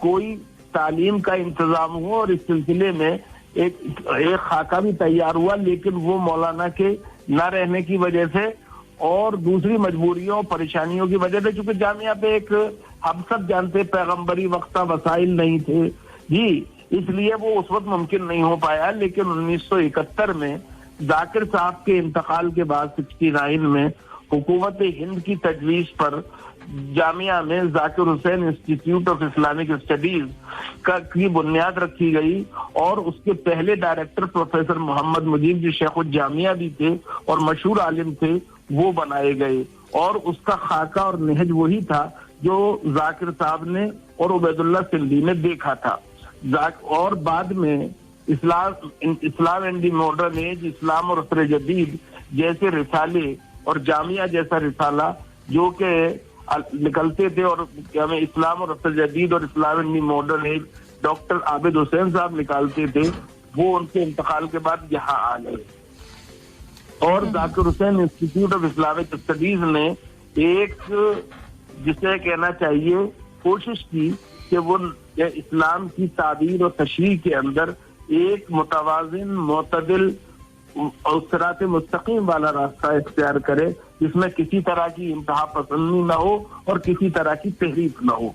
कोई तालीम का इंतजाम हो, और इस सिलसिले में एक खाका भी तैयार हुआ, लेकिन वो मौलाना के न रहने की वजह से और दूसरी मजबूरियों परेशानियों की वजह से, क्योंकि जामिया पे एक हम सब जानते पैगंबरी वक्ता वसाइल नहीं थे जी, इसलिए वो उस वक्त मुमकिन नहीं हो पाया। लेकिन 1971 में जाकिर साहब के इंतकाल के बाद 69 में हुकूमत हिंद की तजवीज पर जामिया में Zakir Hussain institute of Islamic studies की बुनियाद रखी गई, और उसके पहले डायरेक्टर प्रोफेसर मोहम्मद मुजीब जी शेख जामिया भी थे और मशहूर आलिम थे, वो बनाए गए, और उसका खाका और नहज वही था जो जाकिर साहब ने और उबैदुल्लाह सिंधी ने देखा था। और बाद में Islam and the modern age, इस्लाम और असर जदीद जैसे रिसाले और जामिया जैसा रिसाला जो कि निकलते थे, और क्या में इस्लाम और असर जदीद और इस्लाम and the modern as doctor Abid Hussain साहब निकालते थे, वो उनके इंतकाल के बाद यहाँ आ गए। और Zakir Hussain institute of Islamic studies ने एक जिसे कहना चाहिए कोशिश की कि वो इस्लाम की ताबीर और तशरीह के अंदर एक मुतवाजिन, मुतदिल और सिरात मुस्तकीम वाला रास्ता इख्तियार करे, जिसमें किसी तरह की इंतहा पसंदी न हो और किसी तरह की तहरीफ न हो।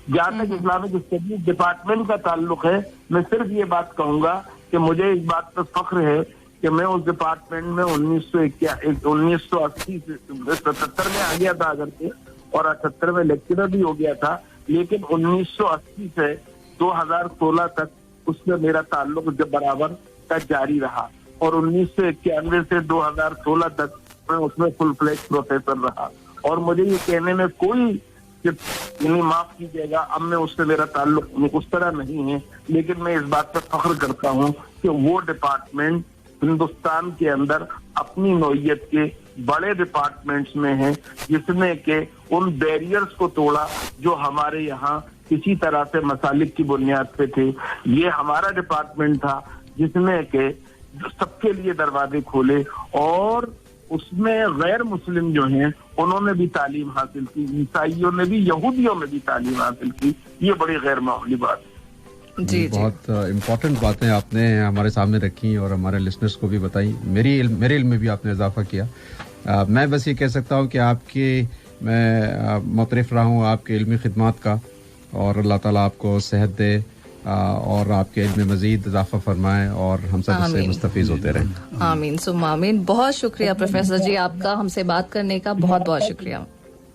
जहाँ तक इस्लामिक स्टडीज डिपार्टमेंट का ताल्लुक है, मैं सिर्फ ये बात कहूंगा कि मुझे इस बात पर फख्र है कि मैं उस डिपार्टमेंट में 1980 से 77 में आ गया था अगर से, और 78 में लेक्चरर भी हो गया था, लेकिन 1980 से 2016 तक उसमें मेरा ताल्लुक जब बराबर का जारी रहा, और 1991 से 2016 तक मैं उसमें फुल फ्लेज प्रोफेसर रहा। और मुझे ये कहने में कोई माफ कीजिएगा, अब मैं उससे मेरा ताल्लुक उस तरह नहीं है, लेकिन मैं इस बात पर फख्र करता हूँ कि वो डिपार्टमेंट हिंदुस्तान के अंदर अपनी नौइयत के बड़े डिपार्टमेंट्स में है, जिसने के उन बैरियर्स को तोड़ा जो हमारे यहाँ किसी तरह से मसालिक की बुनियाद पे थे। ये हमारा डिपार्टमेंट था जिसने के सबके लिए दरवाजे खोले, और उसमें गैर मुस्लिम जो हैं उन्होंने भी तालीम हासिल की, ईसाइयों ने भी, यहूदियों ने भी तालीम हासिल की। ये बड़ी गैर मामूली बात है। जी, बहुत इम्पोर्टेंट बातें आपने हमारे सामने रखी और हमारे लिसनर्स को भी बताई। मेरे इल्म में भी आपने इजाफा किया। मैं बस ये कह सकता हूँ कि मैं मुतरिफ रहा हूँ आपके इल्मी खिदमात का, और अल्लाह ताला आपको सेहत दे और आपके इल्म में मजीद इजाफा फरमाए, और हम सब इससे मुस्तफीज होते रहें। आमीन सुम्मा आमीन। बहुत शुक्रिया प्रोफेसर जी आपका हमसे बात करने का, बहुत बहुत शुक्रिया।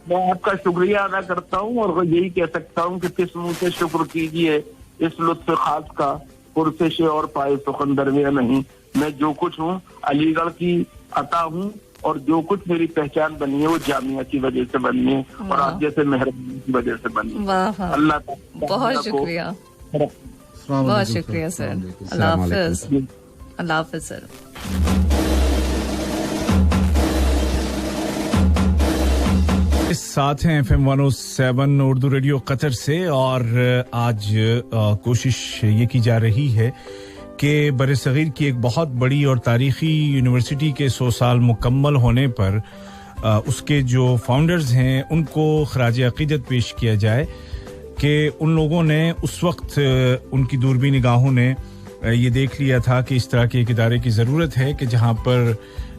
मैं आपका शुक्रिया अदा करता हूँ, और यही कह सकता हूँ कि किस मुँह से शुक्र कीजिए इस लुत्फ खास का, पुरसिश और पाए सुखन दरमिया नहीं। मैं जो कुछ हूँ अलीगढ़ की अता हूँ, और जो कुछ मेरी पहचान बनी है वो जामिया की वजह से बनी है, और आप जैसे मेहरबानी की वजह से बनी है। अल्लाह बहुत शुक्रिया, बहुत शुक्रिया सर। अल्लाह हाफिज। अल्लाह हाफिज सर। इस साथ हैं FM 107 उर्दू रेडियो कतर से, और आज कोशिश ये की जा रही है कि बरसगीर की एक बहुत बड़ी और तारीखी यूनिवर्सिटी के 100 साल मुकम्मल होने पर उसके जो फाउंडर्स हैं उनको खराज अकीदत पेश किया जाए कि उन लोगों ने उस वक्त उनकी दूरबी निगाहों ने ये देख लिया था कि इस तरह के एक इदारे की ज़रूरत है कि जहाँ पर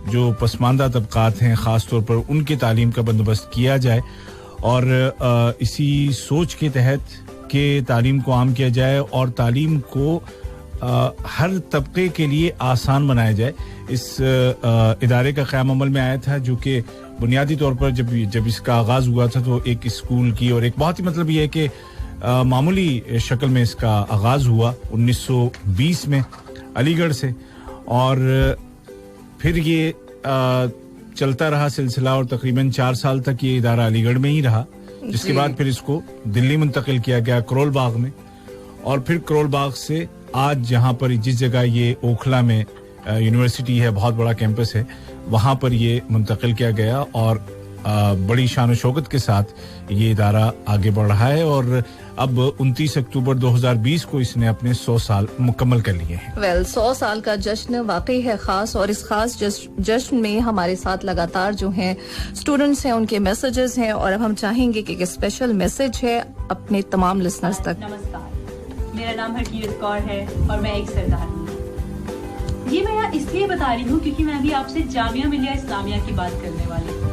जो पसमानदा तबकात हैं ख़ास तौर पर उनकी तालीम का बंदोबस्त किया जाए, और इसी सोच के तहत कि तालीम को आम किया जाए और तालीम को हर तबके के लिए आसान बनाया जाए, इस इदारे का क़याम अमल में आया था, जो कि बुनियादी तौर पर जब इसका आगाज़ हुआ था तो एक स्कूल की और एक बहुत ही मतलब ये है कि मामूली शक्ल में इसका आगाज़ हुआ 1920 में अलीगढ़ से, और फिर ये चलता रहा सिलसिला और तकरीबन 4 साल तक ये इदारा अलीगढ़ में ही रहा, जिसके बाद फिर इसको दिल्ली मुंतकिल किया गया करोल बाग में, और फिर करोल बाग से आज जहां पर जिस जगह ये ओखला में यूनिवर्सिटी है, बहुत बड़ा कैंपस है, वहां पर ये मुंतकिल किया गया और बड़ी शान और शौकत के साथ ये इदारा आगे बढ़ रहा है और अब 29 अक्टूबर 2020 को इसने अपने 100 साल मुकम्मल कर लिए हैं। 100 साल का जश्न वाकई है खास, और इस खास जश्न में हमारे साथ लगातार जो हैं स्टूडेंट्स हैं, उनके मैसेजेस हैं, और अब हम चाहेंगे कि एक स्पेशल मैसेज है अपने तमाम लिसनर्स तक। नमस्कार, मेरा नाम हकीरत कौर है और मैं एक सरदार हूँ। ये मैं यहाँ इसलिए बता रही हूँ क्योंकि मैं अभी आपसे जामिया मिलिया इस्लामिया की बात करने वाली हूँ।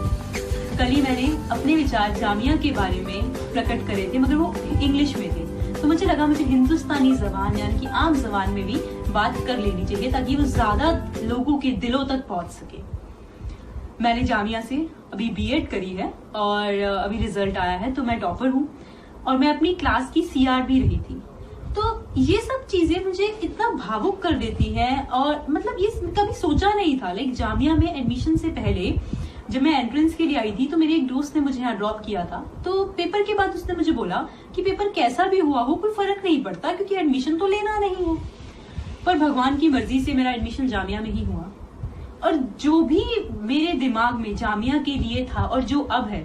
कल ही मैंने अपने विचार जामिया के बारे में प्रकट करे थे, मगर वो इंग्लिश में थे, तो मुझे लगा मुझे हिंदुस्तानी जबान यानी कि आम जबान में भी बात कर लेनी चाहिए ताकि वो ज्यादा लोगों के दिलों तक पहुंच सके। मैंने जामिया से अभी बीएड करी है और अभी रिजल्ट आया है, तो मैं टॉपर हूँ और मैं अपनी क्लास की सीआर भी रही थी। तो ये सब चीजें मुझे इतना भावुक कर देती हैं, और मतलब ये कभी सोचा नहीं था। लाइक जामिया में एडमिशन से पहले जब मैं एंट्रेंस के लिए आई थी तो मेरे एक दोस्त ने मुझे यहाँ ड्रॉप किया था, तो पेपर के बाद उसने मुझे बोला कि पेपर कैसा भी हुआ हो कोई फर्क नहीं पड़ता क्योंकि एडमिशन तो लेना नहीं है। पर भगवान की मर्जी से मेरा एडमिशन जामिया में ही हुआ, और जो भी मेरे दिमाग में जामिया के लिए था और जो अब है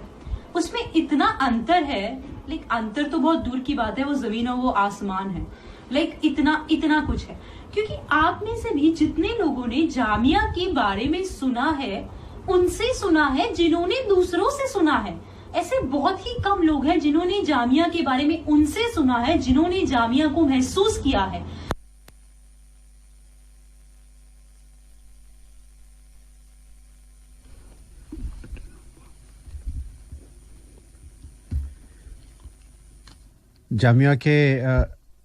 उसमें इतना अंतर है। लाइक अंतर तो बहुत दूर की बात है, वो जमीन और वो आसमान है। लाइक इतना कुछ है, क्योंकि आप में से भी जितने लोगों ने जामिया के बारे में सुना है उनसे सुना है जिन्होंने दूसरों से सुना है। ऐसे बहुत ही कम लोग हैं जिन्होंने जामिया के बारे में उनसे सुना है जिन्होंने जामिया को महसूस किया है। जामिया के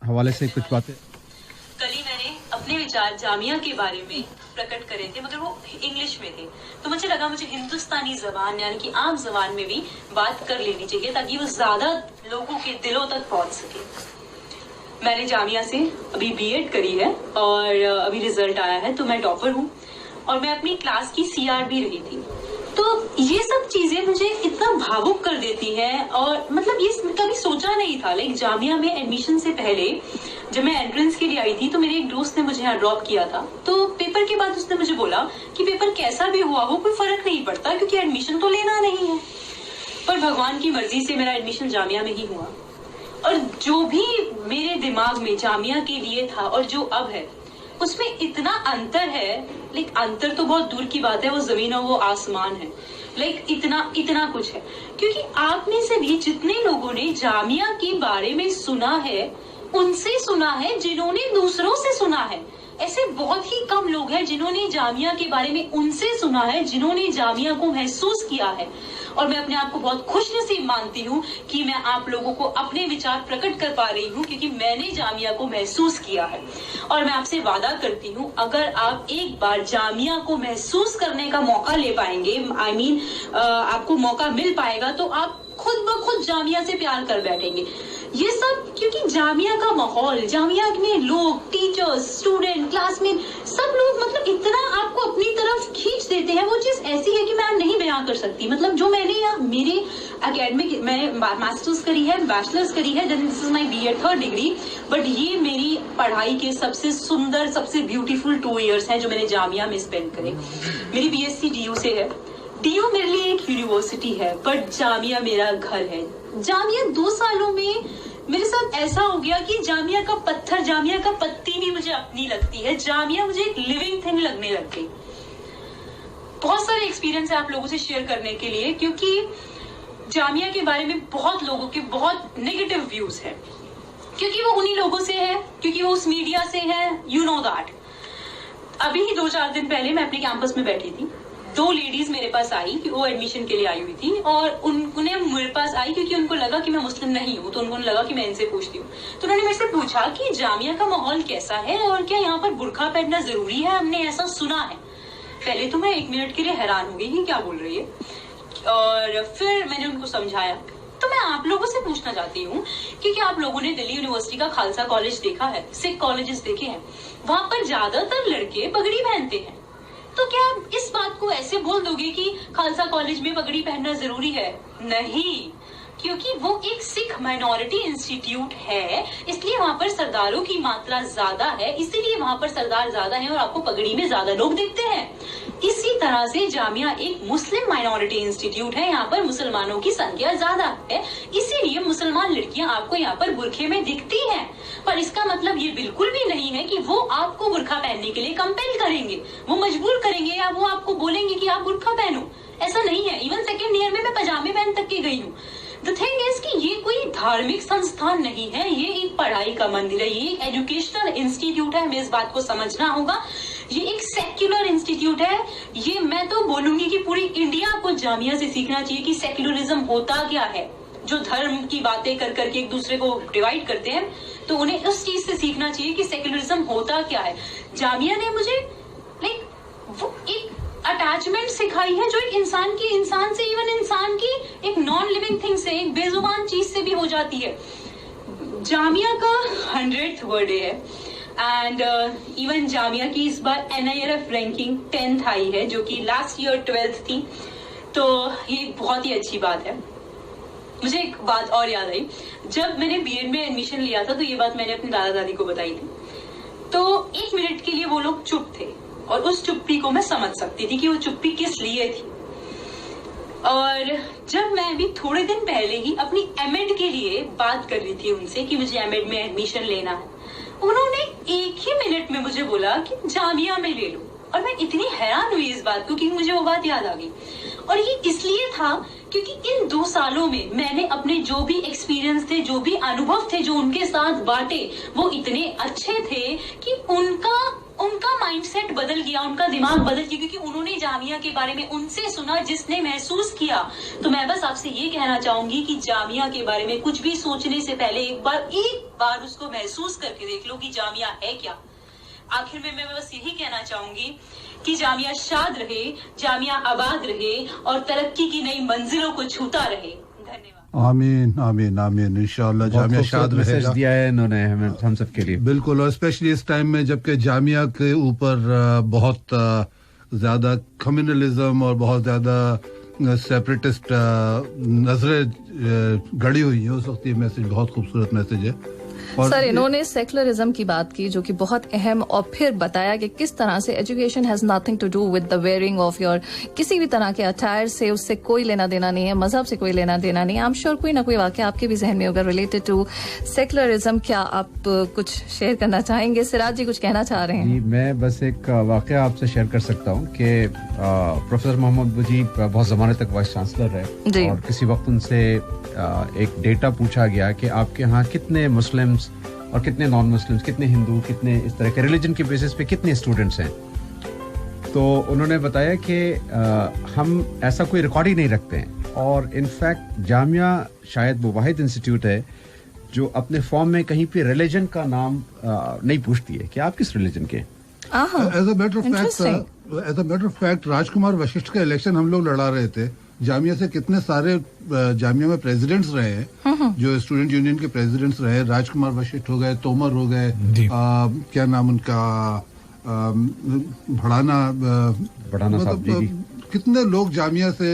हवाले से कुछ बातें। कल ही मैंने अपने विचार जामिया के बारे में प्रकट करे थे, मगर वो इंग्लिश में थे, तो मुझे लगा मुझे हिंदुस्तानी जबान यानी कि आम जबान में भी बात कर लेनी चाहिए ताकि वो ज्यादा लोगों के दिलों तक पहुंच सके। मैंने जामिया से अभी बीएड करी है और अभी रिजल्ट आया है, तो मैं टॉपर हूँ और मैं अपनी क्लास की सीआर भी रही थी। तो ये सब चीजें मुझे इतना भावुक कर देती हैं, और मतलब ये कभी सोचा नहीं था। लाइक जामिया में एडमिशन से पहले जब मैं एंट्रेंस के लिए आई थी तो मेरे एक दोस्त ने मुझे यहाँ ड्रॉप किया था, तो पेपर के बाद उसने मुझे बोला कि पेपर कैसा भी हुआ हो कोई फर्क नहीं पड़ता क्योंकि एडमिशन तो लेना नहीं है। पर भगवान की मर्जी से मेरा एडमिशन जामिया में ही हुआ, और जो भी मेरे दिमाग में जामिया के लिए था और जो अब है उसमें इतना अंतर है। लाइक अंतर तो बहुत दूर की बात है, वो जमीन और वो आसमान है। लाइक इतना कुछ है, क्योंकि आप में से भी जितने लोगों ने जामिया के बारे में सुना है उनसे सुना है जिन्होंने दूसरों से सुना है। ऐसे बहुत ही कम लोग हैं जिन्होंने जामिया के बारे में उनसे सुना है जिन्होंने जामिया को महसूस किया है। और मैं अपने आप को बहुत खुशनसीब मानती हूँ कि मैं आप लोगों को अपने विचार प्रकट कर पा रही हूँ, क्योंकि मैंने जामिया को महसूस किया है। और मैं आपसे वादा करती हूँ, अगर आप एक बार जामिया को महसूस करने का मौका ले पाएंगे, आपको मौका मिल पाएगा, तो आप खुद ब खुद जामिया से प्यार कर बैठेंगे। ये सब क्योंकि जामिया का माहौल, जामिया में लोग, टीचर्स, स्टूडेंट, क्लासमेट, सब लोग मतलब इतना आपको अपनी तरफ खींच देते हैं। वो चीज ऐसी है कि मैं नहीं बयां कर सकती। मतलब जो मैंने यहाँ मेरे एकेडमिक, मैंने मास्टर्स करी है, बैचलर्स करी है, then this is my BEd 3rd degree, but ये मेरी पढ़ाई के सबसे सुंदर, सबसे ब्यूटीफुल 2 इयर्स हैं जो मैंने जामिया में स्पेंड करे। मेरी बीएससी डीयू से है। डीयू मेरे लिए एक यूनिवर्सिटी है, बट जामिया मेरा घर है। जामिया 2 सालों में मेरे साथ ऐसा हो गया कि जामिया का पत्थर, जामिया का पत्ती भी मुझे अपनी लगती है। जामिया मुझे एक लिविंग थिंग लगने लग गई। बहुत सारे एक्सपीरियंस है आप लोगों से शेयर करने के लिए, क्योंकि जामिया के बारे में बहुत लोगों के बहुत नेगेटिव व्यूज है, क्योंकि वो उन्हीं लोगों से है, क्योंकि वो उस मीडिया से है, यू नो दैट। अभी ही 2-4 दिन पहले मैं अपने कैंपस में बैठी थी 2 लेडीज मेरे पास आई कि वो एडमिशन के लिए आई हुई थी और उन्होंने मेरे पास आई क्योंकि उनको लगा कि मैं मुस्लिम नहीं हूँ, तो उन्होंने लगा कि मैं इनसे पूछती हूँ। तो उन्होंने मेरे से पूछा कि जामिया का माहौल कैसा है और क्या यहाँ पर बुर्का पहनना जरूरी है, हमने ऐसा सुना है। पहले तो मैं 1 मिनट के लिए हैरान हो गई कि क्या बोल रही है, और फिर मैंने उनको समझाया। तो मैं आप लोगों से पूछना चाहती हूँ कि क्या आप लोगों ने दिल्ली यूनिवर्सिटी का खालसा कॉलेज देखा है, सिख कॉलेजेस देखे हैं? वहां पर ज्यादातर लड़के पगड़ी पहनते हैं। तो क्या आप इस बात को ऐसे बोल दोगे कि खालसा कॉलेज में पगड़ी पहनना जरूरी है? नहीं, क्योंकि वो एक सिख माइनॉरिटी इंस्टीट्यूट है, इसलिए वहां पर सरदारों की मात्रा ज्यादा है, इसीलिए वहां पर सरदार ज्यादा है और आपको पगड़ी में ज्यादा लोग दिखते हैं। इसी तरह से जामिया एक मुस्लिम माइनॉरिटी इंस्टीट्यूट है, यहाँ पर मुसलमानों की संख्या ज्यादा है, इसीलिए मुसलमान लड़कियां आपको यहाँ पर बुरखे में दिखती हैं। पर इसका मतलब ये बिल्कुल भी नहीं है कि वो आपको बुरखा पहनने के लिए कंपेल करेंगे, वो मजबूर करेंगे या वो आपको बोलेंगे कि आप बुरखा पहनो। ऐसा नहीं है। इवन 2nd ईयर में मैं पजामे पहन तक के गई हूँ। द थिंग इज कि ये कोई धार्मिक संस्थान नहीं है, ये एक पढ़ाई का मंदिर है, ये एक एजुकेशनल इंस्टीट्यूट है, हमें इस बात को समझना होगा। ये एक सेक्युलर इंस्टीट्यूट है। ये मैं तो बोलूंगी कि पूरी इंडिया को जामिया से सीखना चाहिए कि सेक्युलरिज्म होता क्या है। जो धर्म की बातें कर करके एक दूसरे को डिवाइड करते हैं, तो उन्हें उस चीज से सीखना चाहिए कि सेक्युलरिज्म होता क्या है। जामिया ने मुझे वो एक अटैचमेंट सिखाई है जो एक इंसान से, इवन इंसान की एक नॉन लिविंग थिंग से, एक बेजुबान चीज से भी हो जाती है। जामिया का 100th बर्थडे है एंड इवन जामिया की इस बार NIRF रैंकिंग 10th आई है, जो कि लास्ट ईयर 12th थी। तो ये बहुत ही अच्छी बात है। मुझे एक बात और याद आई, जब मैंने BEd में एडमिशन लिया था तो ये बात मैंने अपने दादा दादी को बताई थी। तो 1 मिनट के लिए वो लोग चुप थे और उस चुप्पी को मैं समझ सकती थी कि वो चुप्पी किस लिए थी। और जब मैं अभी थोड़े दिन पहले ही अपनी M.Ed के लिए बात कर रही थी उनसे कि मुझे M.Ed में एडमिशन लेना है, उन्होंने 1 ही मिनट में मुझे बोला कि जामिया में ले लो। और मैं इतनी हैरान हुई इस बात को कि मुझे वो बात याद आ गई। और ये इसलिए था क्योंकि इन 2 सालों में मैंने अपने जो भी एक्सपीरियंस थे, जो भी अनुभव थे जो उनके साथ बांटे, वो इतने अच्छे थे कि उनका माइंडसेट बदल गया, उनका दिमाग बदल गया, क्योंकि उन्होंने जामिया के बारे में उनसे सुना, जिसने महसूस किया। तो मैं बस आपसे ये कहना चाहूंगी कि जामिया के बारे में कुछ भी सोचने से पहले एक बार उसको महसूस करके देख लो कि जामिया है क्या। आखिर में मैं बस यही कहना चाहूंगी कि जामिया शाद रहे, जामिया आबाद रहे और तरक्की की नई मंजिलों को छूता रहे। धन्यवाद। आमीन आमीन आमीन। इंशाअल्लाह जामिया शाद रहेगा। दिया है इन्होंने हम सब के लिए। बिल्कुल, और स्पेशली इस टाइम में जबकि जामिया के ऊपर बहुत ज्यादा कम्युनलिज्म और बहुत ज्यादा सेपरेटिस्ट नजरें गड़ी हुई है, उस वक्त ये मैसेज बहुत खूबसूरत मैसेज है। सर, इन्होंने सेक्युलरिज्म की बात की जो कि बहुत अहम, और फिर बताया कि किस तरह से education has nothing to do with the wearing of your किसी भी तरह के अटायर से, उससे कोई लेना देना नहीं है, मजहब से कोई लेना देना नहीं है। आई एम श्योर कोई ना कोई वाकया आपके भी जहन में होगा रिलेटेड टू सेक्युलरिज्म। क्या आप कुछ शेयर करना चाहेंगे? सिराज जी कुछ कहना चाह रहे हैं? जी, मैं बस एक वाकया आपसे शेयर कर सकता हूँ कि प्रोफेसर मोहम्मद मुजीब बहुत जमाने तक वाइस चांसलर रहे और किसी वक्त उनसे एक डेटा पूछा गया कि आपके यहाँ कितने मुस्लिम्स और कितने नॉन मुस्लिम्स, कितने हिंदू, कितने इस तरह के रिलीजन के बेसिस पे कितने स्टूडेंट्स हैं। तो उन्होंने बताया कि हम ऐसा कोई रिकॉर्ड ही नहीं रखते हैं, और इनफैक्ट जामिया शायद वो वाहिद इंस्टीट्यूट है जो अपने फॉर्म में कहीं पे रिलीजन का नाम नहीं पूछती है कि आप किस रिलीजन के। As a matter of fact Rajkumar Vashishtha का इलेक्शन हम लोग लड़ा रहे थे। जामिया से कितने सारे जामिया में प्रेसिडेंट्स रहे हैं, जो स्टूडेंट यूनियन के प्रेसिडेंट्स रहे। राजकुमार वशिष्ठ हो गए, तोमर हो गए, क्या नाम उनका, भड़ाना साहब जी। कितने लोग जामिया से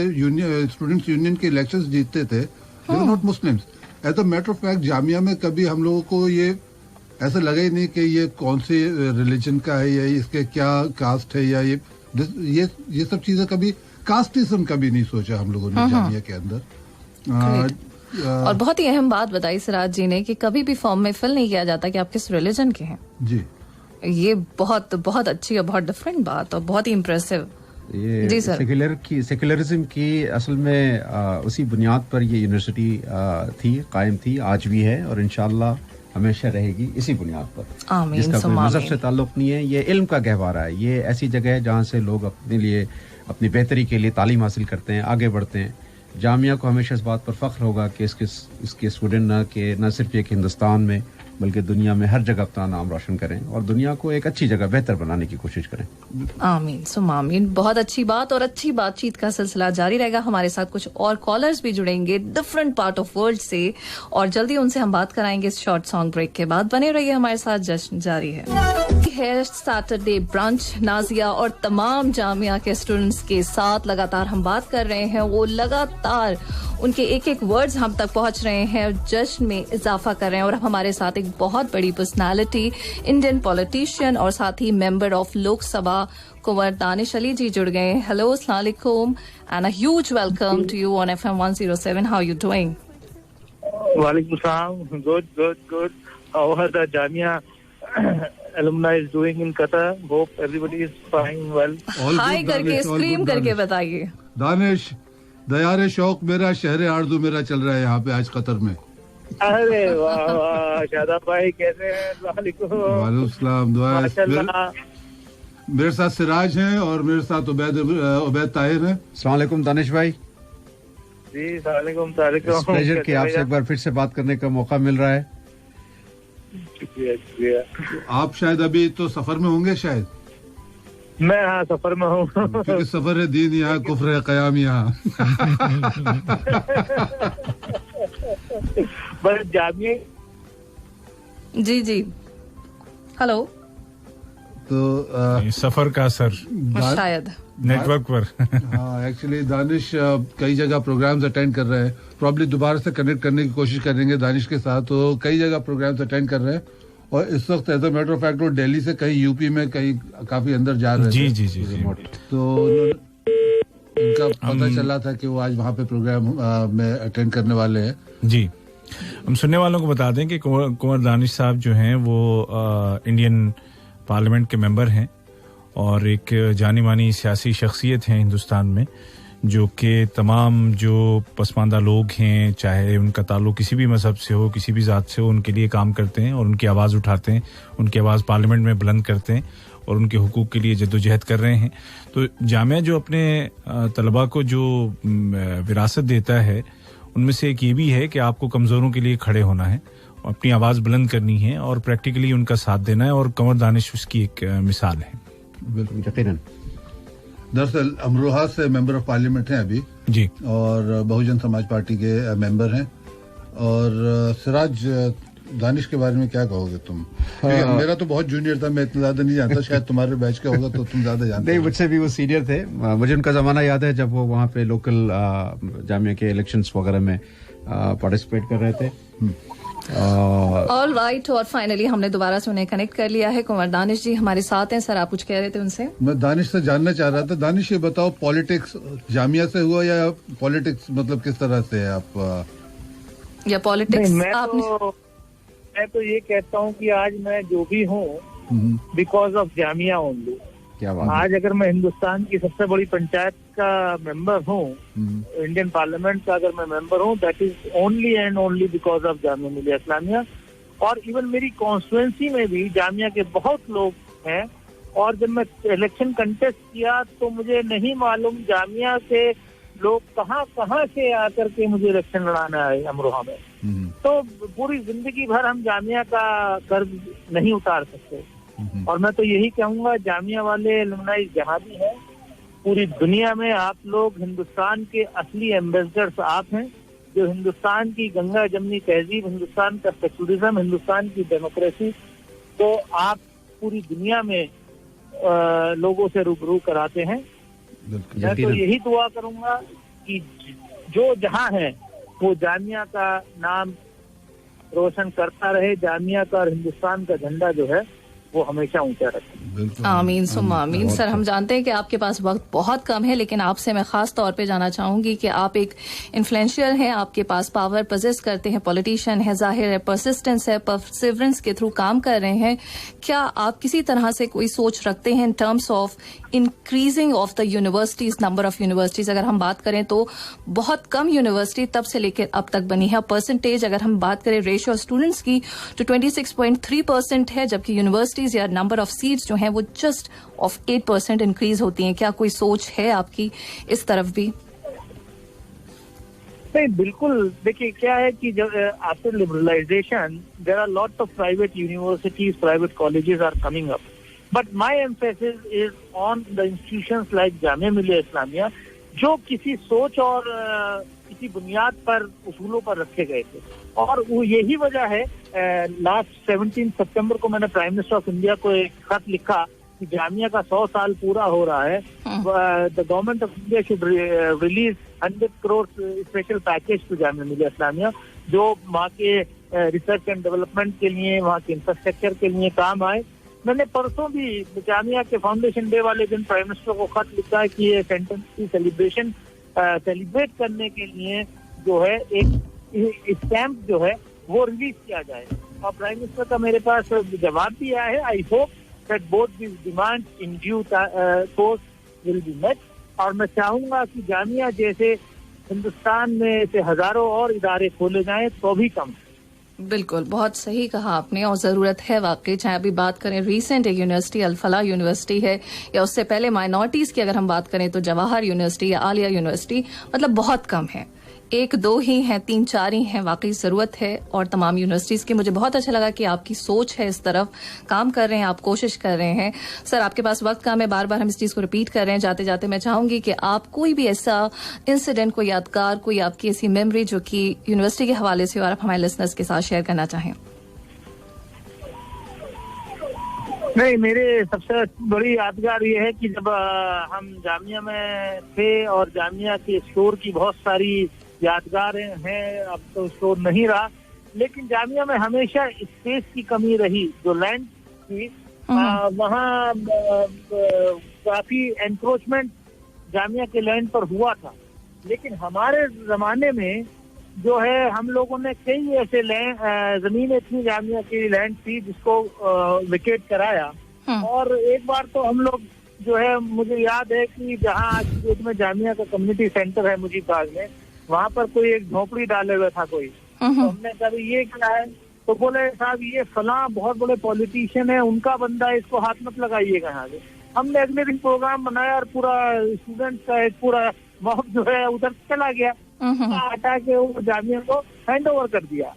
स्टूडेंट्स यूनियन के इलेक्शंस जीतते थे, they were not Muslims. As a matter of fact Jamia में कभी हम लोगों को ये ऐसा लगा ही नहीं कि ये कौन सी रिलीजन का है या इसके क्या कास्ट है, या ये सब चीजें कभी कास्टिज्म कभी नहीं सोचा हम लोगों ने जामिया के अंदर। और बहुत ही अहम बात बताई सिराज जी ने कि कभी भी फॉर्म में फिल नहीं किया जाता कि आप किस रिलीजन के हैं। जी, ये बहुत बहुत अच्छी और बहुत डिफरेंट बात और बहुत ही इम्प्रेसिव। ये जी सर, सेक्युलरिज्म की असल में उसी बुनियाद पर ये यूनिवर्सिटी कायम थी, आज भी है और इंशाअल्लाह हमेशा रहेगी इसी बुनियाद पर, जिसका कोई मजहब से ताल्लुक नहीं है। ये इल्म का गहवारा है, ये ऐसी जगह है जहाँ से लोग अपने लिए अपनी बेहतरी के लिए तालीम हासिल करते हैं, आगे बढ़ते हैं। जामिया को हमेशा इस बात पर फ़ख्र होगा कि इसके स्टूडेंट न सिर्फ एक हिंदुस्तान में बल्कि दुनिया में हर जगह अपना नाम रोशन करें और दुनिया को एक अच्छी जगह बेहतर बनाने की कोशिश करें। आमीन सुम आमीन। बहुत अच्छी बात और अच्छी बातचीत का सिलसिला जारी रहेगा। हमारे साथ कुछ और कॉलर्स भी जुड़ेंगे डिफरेंट पार्ट ऑफ वर्ल्ड से और जल्दी उनसे हम बात कराएंगे इस शॉर्ट सॉन्ग ब्रेक के बाद। बने रहिए हमारे साथ, जश्न जारी है सैटरडे ब्रंच। नाजिया और तमाम जामिया के स्टूडेंट्स के साथ लगातार हम बात कर रहे हैं। वो लगातार उनके एक एक वर्ड्स हम तक पहुंच रहे हैं और जश्न में इजाफा कर रहे हैं। और अब हमारे साथ एक बहुत बड़ी पर्सनालिटी, इंडियन पॉलिटिशियन और साथ ही मेंबर ऑफ लोकसभा कुंवर दानिश अली जी जुड़ गए। हेलो, अस्सलाम वालेकुम and a huge welcome to you on FM 107। How you doing? वालेकुम सलाम। Good. How are the Jamia alumni is doing in Qatar? Hope everybody is fine well. हाय करके स्क्रीम करके बताइए। दानिश, दयारे शौक मेरा, शहरे आरज़ू मेरा चल रहा है यहाँ पे आज कतर में। अरे वाह शादाब भाई, कैसे हैं? वालेकुम सलाम, दुआ। मेरे साथ सिराज हैं और मेरे साथ उबैद ताहिर हैं। अस्सलाम वालेकुम दानिश भाई। जी सलाम। प्लेजर कि आपसे एक बार फिर से बात करने का मौका मिल रहा है। आप शायद अभी तो सफर में होंगे शायद। मैं हाँ सफर में हूँ क्योंकि सफर है दीन यहाँ, कुफ्र है क़याम यहाँ। बस जामिया जी हेलो। तो सफर का असर शायद नेटवर्क पर। हाँ, एक्चुअली दानिश कई जगह प्रोग्राम्स अटेंड कर रहे हैं। प्रॉब्ली दोबारा से कनेक्ट करने की कोशिश करेंगे दानिश के साथ। तो कई जगह प्रोग्राम्स अटेंड कर रहे हैं और इस वक्त as a matter of fact वो दिल्ली से कहीं यूपी में कहीं काफी अंदर जा रहे थे। जी। तो इनका पता चला था कि वो आज वहाँ पे प्रोग्राम में अटेंड करने वाले हैं। जी, हम सुनने वालों को बता दें कि कुंवर दानिश साहब जो हैं वो इंडियन पार्लियामेंट के मेंबर हैं और एक जानी मानी सियासी शख्सियत हैं हिंदुस्तान में, जो कि तमाम जो पसमानदा लोग हैं, चाहे उनका ताल्लुक किसी भी मजहब से हो, किसी भी ज़ात से हो, उनके लिए काम करते हैं और उनकी आवाज़ उठाते हैं, उनकी आवाज़ पार्लियामेंट में बुलंद करते हैं और उनके हुकूक के लिए जद्दोजहद कर रहे हैं। तो जामिया जो अपने तलबा को जो विरासत देता है, उनमें से एक ये भी है कि आपको कमज़ोरों के लिए खड़े होना है, अपनी आवाज़ बुलंद करनी है और प्रैक्टिकली उनका साथ देना है। और कुंवर दानिश उसकी एक मिसाल है। बिल्कुल, यकीनन। दरअसल अमरोहा से मेंबर ऑफ पार्लियामेंट हैं अभी जी, और बहुजन समाज पार्टी के मेंबर हैं। और सिराज, दानिश के बारे में क्या कहोगे तुम? मेरा तो बहुत जूनियर था, मैं इतना ज्यादा नहीं जानता, शायद तुम्हारे बैच का होगा तो तुम ज्यादा जानते। नहीं, मुझसे भी वो सीनियर थे। मुझे उनका जमाना याद है जब वो वहाँ पे लोकल जामिया के इलेक्शंस वगैरह में पार्टिसिपेट कर रहे थे। ऑल राइट, और फाइनली हमने दोबारा से उन्हें कनेक्ट कर लिया है। कुंवर दानिश जी हमारे साथ हैं। सर, आप कुछ कह रहे थे उनसे? मैं दानिश से जानना चाह रहा था। दानिश, ये बताओ, पॉलिटिक्स जामिया से हुआ या पॉलिटिक्स मतलब किस तरह से है आप? या पॉलिटिक्स मैं तो ये कहता हूँ कि आज मैं जो भी हूँ बिकॉज ऑफ जामिया ओनली। क्या बात। आज अगर मैं हिंदुस्तान की सबसे बड़ी पंचायत का मेंबर हूँ, इंडियन पार्लियामेंट का अगर मैं मेंबर हूँ, that is only and only because of Jamia Millia Islamia. और इवन मेरी कॉन्स्टिट्यूएंसी में भी जामिया के बहुत लोग हैं। और जब मैं इलेक्शन कंटेस्ट किया तो मुझे नहीं मालूम जामिया के लोग कहाँ से आकर के मुझे इलेक्शन लड़ाना है अमरोहा में। तो पूरी जिंदगी भर हम जामिया का कर्ज नहीं उतार सकते। और मैं तो यही कहूंगा, जामिया वाले एलुमनाई जहाँ भी हैं पूरी दुनिया में, आप लोग हिंदुस्तान के असली एम्बेसडर्स आप हैं, जो हिंदुस्तान की गंगा जमनी तहजीब, हिंदुस्तान का सेक्युलरिज्म, हिंदुस्तान की डेमोक्रेसी को आप पूरी दुनिया में लोगों से रूबरू कराते हैं। मैं तो यही दुआ करूंगा कि जो जहाँ है वो जामिया का नाम रोशन करता रहे, जामिया का और हिंदुस्तान का झंडा जो है वो हमेशा ऊंचा रखें। आमीन सुम्मा आमीन। सर, हम जानते हैं कि आपके पास वक्त बहुत कम है, लेकिन आपसे मैं खास तौर पे जानना चाहूंगी कि आप एक इन्फ्लुएंशियल हैं, आपके पास पावर पोजेस करते हैं, पॉलिटिशियन है, जाहिर है परसिस्टेंस है, परसिवरेंस के थ्रू काम कर रहे हैं। क्या आप किसी तरह से कोई सोच रखते हैं in terms of increasing of the universities, number of universities? अगर हम बात करें तो बहुत कम यूनिवर्सिटी तब से लेकर अब तक बनी है। परसेंटेज अगर हम बात करें रेशियो स्टूडेंट्स की तो 26.3% है, जबकि यूनिवर्सिटी यूनिवर्सिटीज या नंबर ऑफ सीट्स जो हैं वो जस्ट ऑफ 8% इंक्रीज होती हैं, क्या कोई सोच है आपकी इस तरफ भी? नहीं, बिल्कुल। देखिए क्या है कि जब after liberalisation there are lot of private universities, private colleges are coming up, but my emphasis is on the institutions like Jamia Millia Islamia, जो किसी सोच और किसी बुनियाद पर, उसूलों पर रखे गए थे। और वो यही वजह है, लास्ट 17 सितंबर को मैंने प्राइम मिनिस्टर ऑफ इंडिया को एक खत लिखा कि जामिया का 100 साल पूरा हो रहा है, the government of India should release 100 crore special package to Jamia Millia Islamia, जो वहाँ के रिसर्च एंड डेवलपमेंट के लिए, वहाँ के इंफ्रास्ट्रक्चर के लिए काम आए। मैंने परसों भी जामिया के फाउंडेशन डे वाले दिन प्राइम मिनिस्टर को खत लिखा है कि ये सेंटेंस सेलिब्रेशन सेलिब्रेट करने के लिए जो है एक स्टैम्प जो है वो रिलीज किया जाए। और प्राइम मिनिस्टर का मेरे पास जवाब भी आया है, I hope that both this demands in due course will be met. और मैं चाहूंगा कि जामिया जैसे हिंदुस्तान में से हजारों और इदारे खोले जाएं तो भी कम। बिल्कुल, बहुत सही कहा आपने, और जरूरत है वाकई। चाहे अभी बात करें रीसेंट एक यूनिवर्सिटी अल-फलाह यूनिवर्सिटी है, या उससे पहले माइनॉरिटीज की अगर हम बात करें तो जवाहर यूनिवर्सिटी या आलिया यूनिवर्सिटी, मतलब बहुत कम है, 1-2 ही हैं, 3-4 ही हैं। वाकई जरूरत है और तमाम यूनिवर्सिटीज की। मुझे बहुत अच्छा लगा कि आपकी सोच है, इस तरफ काम कर रहे हैं, आप कोशिश कर रहे हैं। सर, आपके पास वक्त कम है, बार बार हम इस चीज को रिपीट कर रहे हैं। जाते जाते मैं चाहूंगी कि आप कोई भी ऐसा इंसिडेंट, कोई यादगार, कोई आपकी ऐसी मेमोरी जो कि यूनिवर्सिटी के हवाले से और आप हमारे लिसनर्स के साथ शेयर करना चाहें। नहीं, मेरे सबसे बड़ी यादगार ये है कि जब हम जामिया में थे और जामिया के स्टोर की बहुत सारी यादगार हैं, अब तो स्टोर नहीं रहा, लेकिन जामिया में हमेशा स्पेस की कमी रही। जो लैंड थी वहाँ काफी एंक्रोचमेंट जामिया के लैंड पर हुआ था, लेकिन हमारे जमाने में जो है हम लोगों ने कई ऐसे जमीनें थी, जामिया की लैंड थी, जिसको विकेट कराया। और एक बार तो हम लोग जो है, मुझे याद है कि जहाँ आज की डेट में जामिया का कम्युनिटी सेंटर है मुजीबाग में, वहाँ पर कोई एक झोपड़ी डाले हुए था कोई, तो हमने कहा ये क्या है, तो बोले साहब ये फलां बहुत बड़े पॉलिटिशियन है, उनका बंदा है, इसको हाथ मत लगाइएगा यहाँ से। हमने अगले दिन प्रोग्राम बनाया और पूरा स्टूडेंट का एक पूरा मॉब जो है उधर चला गया, हटा के वो जामिया को हैंड ओवर कर दिया।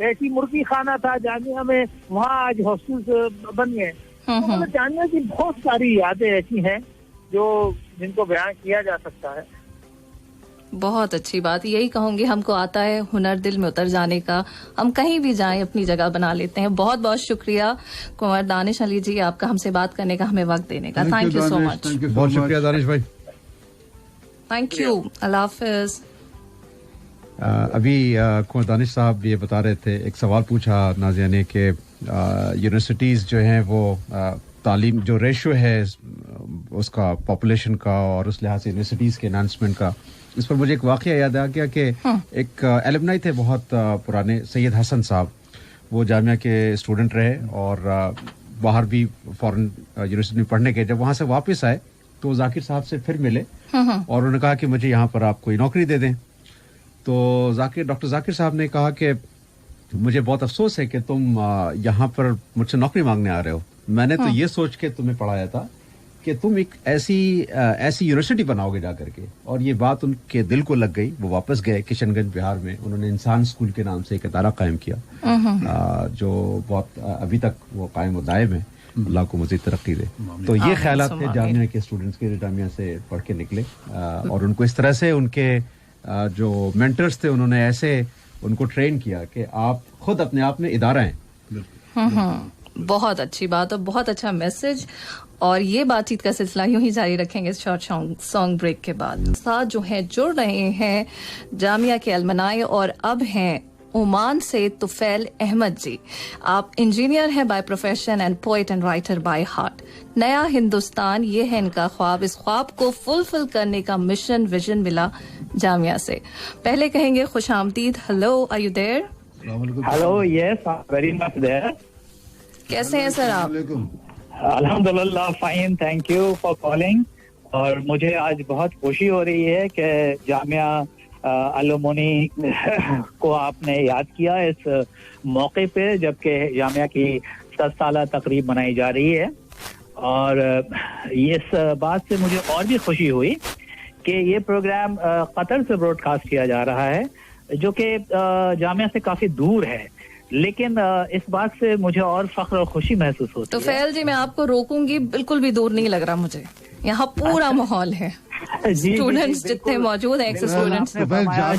ऐसी मुर्गी खाना था जामिया में, वहाँ आज हॉस्टल बन गए। तो जामिया की बहुत सारी यादें ऐसी हैं जो जिनको बयान किया जा सकता है। बहुत अच्छी बात, यही कहूंगी, हमको आता है हुनर दिल में उतर जाने का, हम कहीं भी जाएं अपनी जगह बना लेते हैं। बहुत बहुत शुक्रिया कुंवर दानिश अली जी, आपका हमसे बात करने का, हमें वक्त देने का। Thank you so much. बहुत शुक्रिया दानिश भाई, थैंक यू। अल्लाह हाफिज। अभी कुंवर दानिश साहब ये बता रहे थे, एक सवाल पूछा नाज़िया ने कि यूनिवर्सिटीज़ जो हैं वो तालीम जो रेशो है उसका पॉपुलेशन का और उस लिहाज से यूनिवर्सिटीज़ के एनहांसमेंट का, इस पर मुझे एक वाकया याद आ गया कि एक एलुमनाई थे बहुत पुराने, सैयद हसन साहब, वो जामिया के स्टूडेंट रहे और बाहर भी फॉरेन यूनिवर्सिटी में पढ़ने के, जब वहाँ से वापस आए तो जाकिर साहब से फिर मिले और उन्होंने कहा कि मुझे यहाँ पर आप कोई नौकरी दे दें। तो डॉक्टर जाकिर साहब ने कहा कि मुझे बहुत अफसोस है कि तुम यहाँ पर मुझसे नौकरी मांगने आ रहे हो, मैंने तो ये सोच के तुम्हें पढ़ाया था कि तुम एक ऐसी यूनिवर्सिटी बनाओगे जा करके। और ये बात उनके दिल को लग गई। वो वापस गए किशनगंज बिहार में, उन्होंने इंसान स्कूल के नाम से एक इदारा कायम किया, जो बहुत अभी तक वो कायम व दायम है, अल्लाह को मज़ीद तरक्की दे। तो ये ख्यालात थे जामिया के स्टूडेंट्स के, जामिया से पढ़ के निकले, और उनको इस तरह से उनके जो मेंटर्स थे उन्होंने ऐसे उनको ट्रेन किया कि आप खुद अपने आप में इदारा हैं। बहुत अच्छी बात और बहुत अच्छा मैसेज। और ये बातचीत का सिलसिला यूं ही जारी रखेंगे शॉर्ट सॉन्ग ब्रेक के बाद। साथ जो हैं जुड़ रहे हैं जामिया के अलमनाई, और अब हैं ओमान से तुफैल अहमद जी। आप इंजीनियर हैं by profession and poet and writer by heart. नया हिंदुस्तान ये है इनका ख्वाब। इस ख्वाब को फुलफिल करने का मिशन विजन मिला जामिया से। पहले कहेंगे खुश आमदीद। Hello, are you there? Hello, yes, very much there. कैसे हैं सर आप? अल्हम्दुलिल्लाह fine, thank you for calling. और मुझे आज बहुत खुशी हो रही है कि जामिया अलुमनी को आपने याद किया इस मौके पे, जबकि जामिया की 10 साल तकरीब मनाई जा रही है। और इस बात से मुझे और भी खुशी हुई कि ये प्रोग्राम कतर से ब्रॉडकास्ट किया जा रहा है, जो कि जामिया से काफी दूर है, लेकिन इस बात से मुझे और फख्र और खुशी महसूस होती है। तो फैल जी, मैं आपको रोकूंगी, बिल्कुल भी दूर नहीं लग रहा मुझे, यहाँ पूरा माहौल है। स्टूडेंट्स जितने मौजूद हैं, एक्स स्टूडेंट्स।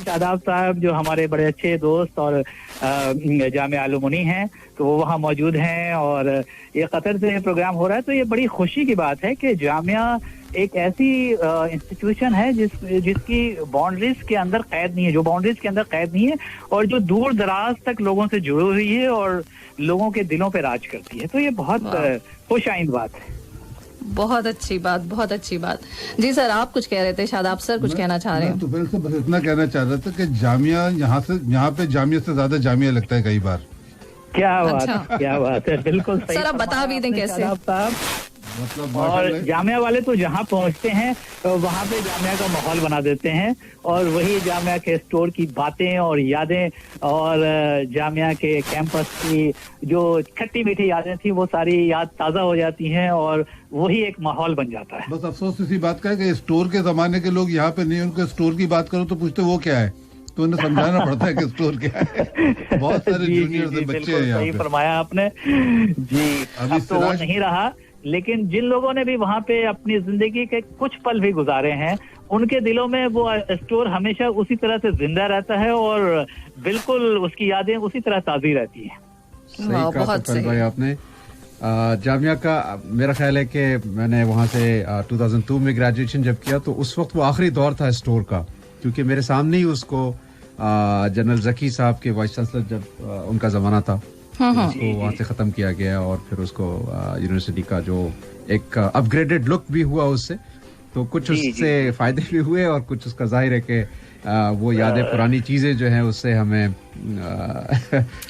शादाब साहब जो हमारे बड़े अच्छे दोस्त और जामिया अलुमनी हैं, तो वो वहाँ मौजूद हैं और ये कतर से प्रोग्राम हो रहा है। तो ये बड़ी खुशी की बात है कि जामिया एक ऐसी इंस्टीट्यूशन है जिसकी बाउंड्रीज के अंदर कैद नहीं है, जो बाउंड्रीज के अंदर कैद नहीं है और जो दूर दराज तक लोगों से जुड़ी हुई है और लोगों के दिलों पे राज करती है। तो ये बहुत खुशाइंद बात है। बहुत अच्छी बात, बहुत अच्छी बात। जी सर, आप कुछ कह रहे थे, शायद आप सर कुछ कहना चाह रहे हैं। तो पहले से बस इतना कहना चाह रहा था कि जामिया यहाँ पे जामिया से ज्यादा जामिया लगता है कई बार। क्या बात, क्या बात है, बिल्कुल सही। सर आप बता भी दें कैसे। मतलब और जामिया वाले तो जहाँ पहुँचते हैं वहाँ पे जामिया का माहौल बना देते हैं और वही जामिया के स्टोर की बातें और यादें और जामिया के कैंपस की जो खट्टी मीठी यादें थी वो सारी याद ताज़ा हो जाती हैं और वही एक माहौल बन जाता है। बस अफसोस इसी बात का है कि स्टोर के जमाने के लोग यहाँ पे नहीं, उनको स्टोर की बात करो तो पूछते वो क्या है, तो उन्हें समझाना पड़ता है कि स्टोर क्या है। बहुत सारे जूनियर से बच्चे हैं यहाँ पे। सही फरमाया आपने जी। अब तो वो नहीं रहा, लेकिन जिन लोगों ने भी वहाँ पे अपनी जिंदगी के कुछ पल भी गुजारे हैं, उनके दिलों में वो स्टोर हमेशा उसी तरह से जिंदा रहता है और बिल्कुल उसकी यादें उसी तरह ताज़ी रहती हैं। सही कहा फैल भाई आपने। जामिया का मेरा ख्याल है कि मैंने वहाँ से 2002 में ग्रेजुएशन जब किया तो उस वक्त वो आखिरी दौर था स्टोर का, क्योंकि मेरे सामने ही उसको जनरल जकी साहब के वाइस चांसलर जब उनका जमाना था, उसको वहाँ से खत्म किया गया और फिर उसको यूनिवर्सिटी का जो एक अपग्रेडेड लुक भी हुआ उससे, तो कुछ उससे फायदे भी हुए और कुछ उसका जाहिर है कि वो यादें पुरानी चीजें जो हैं उससे हमें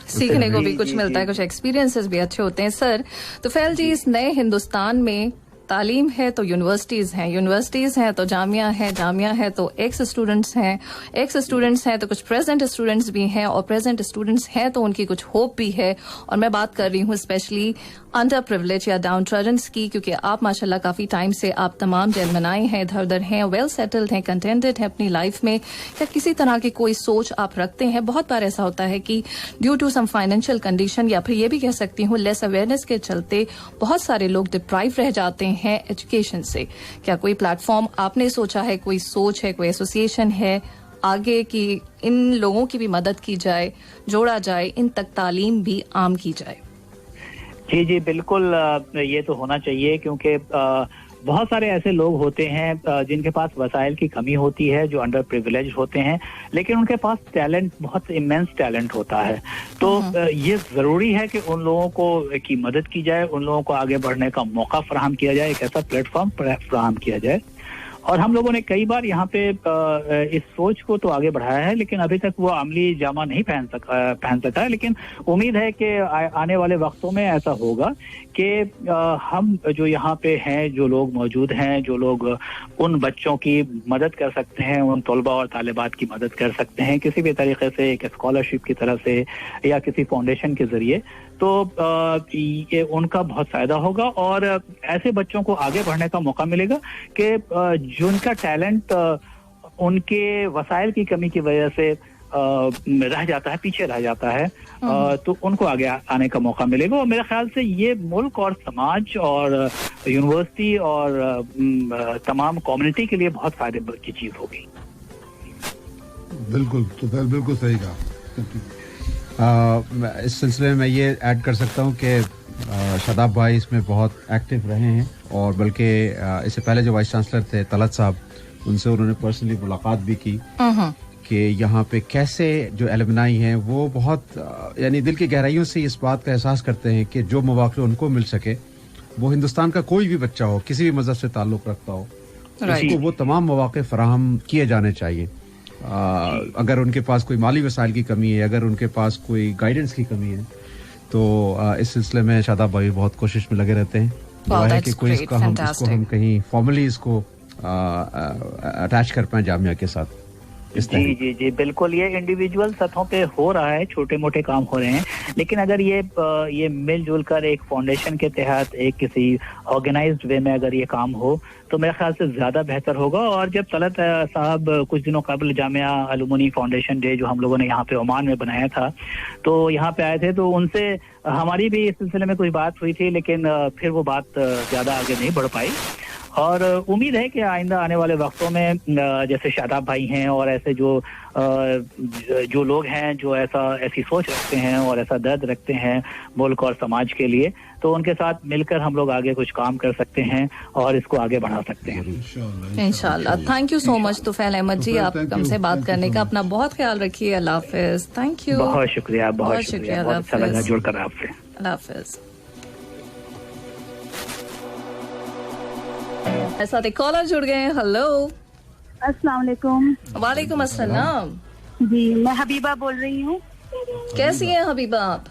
सीखने को भी कुछ मिलता है, कुछ एक्सपीरियंसेस भी अच्छे होते हैं। सर, तो फैल जी, इस नए हिंदुस्तान में तालीम है तो यूनिवर्सिटीज हैं तो जामिया है तो एक्स स्टूडेंट्स हैं तो कुछ प्रेजेंट स्टूडेंट्स भी हैं और प्रेजेंट स्टूडेंट्स हैं तो उनकी कुछ होप भी है। और मैं बात कर रही हूँ स्पेशली अंडर प्रिविलेज या डाउन ट्रडन्स की, क्योंकि आप माशाल्लाह काफी टाइम से आप तमाम जर्मनाए हैं, इधर उधर हैं, वेल सेटल्ड हैं, कंटेंटेड हैं अपनी लाइफ में, या किसी तरह की कोई सोच आप रखते हैं। बहुत बार ऐसा होता है कि due to some financial condition या फिर ये भी कह सकती हूँ लेस अवेयरनेस के चलते बहुत सारे लोग डिप्राइव रह जाते हैं एजुकेशन से। क्या कोई प्लेटफॉर्म आपने सोचा है, कोई सोच है, कोई एसोसिएशन है आगे कि इन लोगों की भी मदद की जाए, जोड़ा जाए, इन तक तालीम भी आम की जाए? जी बिल्कुल, ये तो होना चाहिए, क्योंकि बहुत सारे ऐसे लोग होते हैं जिनके पास वसाइल की कमी होती है, जो अंडर प्रिविलेज होते हैं, लेकिन उनके पास टैलेंट, बहुत इमेंस टैलेंट होता है। तो ये जरूरी है कि उन लोगों को की मदद की जाए, उन लोगों को आगे बढ़ने का मौका फराहम किया जाए, एक ऐसा प्लेटफॉर्म फराहम किया जाए। और हम लोगों ने कई बार यहाँ पे इस सोच को तो आगे बढ़ाया है, लेकिन अभी तक वो अमली जामा नहीं पहन सका है। लेकिन उम्मीद है कि आने वाले वक्तों में ऐसा होगा कि हम जो यहाँ पे हैं, जो लोग मौजूद हैं, जो लोग उन बच्चों की मदद कर सकते हैं, उन तलबा और तालिबात की मदद कर सकते हैं किसी भी तरीके से, एक स्कॉलरशिप की तरह से या किसी फाउंडेशन के जरिए, तो ये उनका बहुत फायदा होगा और ऐसे बच्चों को आगे बढ़ने का मौका मिलेगा कि जिनका टैलेंट उनके वसाइल की कमी की वजह से रह जाता है, पीछे रह जाता है, तो उनको आगे आने का मौका मिलेगा। और मेरे ख्याल से ये मुल्क और समाज और यूनिवर्सिटी और तमाम कम्युनिटी के लिए बहुत फायदे की चीज होगी। बिल्कुल, तो बिल्कुल सही कहा। इस सिलसिले में ये ऐड कर सकता हूँ कि शादाब भाई इसमें बहुत एक्टिव रहे हैं और बल्कि इससे पहले जो वाइस चांसलर थे तलत साहब, उनसे उन्होंने पर्सनली मुलाकात भी की कि यहाँ पे कैसे जो एलुमनाई हैं वो बहुत यानी दिल की गहराइयों से इस बात का एहसास करते हैं कि जो मौके उनको मिल सके, वो हिंदुस्तान का कोई भी बच्चा हो, किसी भी मजहब से ताल्लुक़ रखता हो, उसको वो तमाम मौके फराहम किए जाने चाहिए। अगर उनके पास कोई माली वसाइल की कमी है, अगर उनके पास कोई गाइडेंस की कमी है, तो इस सिलसिले में शादाब भाई बहुत कोशिश में लगे रहते हैं। है कि कोई इसको हम कहीं फॉर्मली इसको अटैच कर पाए जामिया के साथ। जी जी जी बिल्कुल, ये इंडिविजुअल सतहों पे हो रहा है, छोटे मोटे काम हो रहे हैं, लेकिन अगर ये मिलजुल कर एक फाउंडेशन के तहत एक किसी ऑर्गेनाइज्ड वे में अगर ये काम हो तो मेरे ख्याल से ज्यादा बेहतर होगा। और जब तलत साहब कुछ दिनों कबल जामिया अलुमनी फाउंडेशन डे जो हम लोगों ने यहाँ पे ओमान में बनाया था, तो यहाँ पे आए थे, तो उनसे हमारी भी इस सिलसिले में कोई बात हुई थी, लेकिन फिर वो बात ज्यादा आगे नहीं बढ़ पाई। और उम्मीद है कि आइंदा आने वाले वक्तों में जैसे शादाब भाई हैं और ऐसे जो लोग हैं जो ऐसी सोच रखते हैं और ऐसा दर्द रखते हैं मुल्क और समाज के लिए, तो उनके साथ मिलकर हम लोग आगे कुछ काम कर सकते हैं और इसको आगे बढ़ा सकते हैं इंशाल्लाह। Thank you so much Tufail Ahmad ji, आप हमसे बात करने का। अपना बहुत ख्याल रखिए। अल्लाह हाफिज। Thank you. बहुत शुक्रिया, बहुत शुक्रिया, बहुत अच्छा लगा जुड़कर आपसे। अल्लाह हाफिज। साथ एक कॉलर जुड़ गए हैं। हेलो, अस्सलाम वालेकुम। वालेकुम अस्सलाम। जी, मैं हबीबा बोल रही हूँ। कैसी हैं हबीबा आप?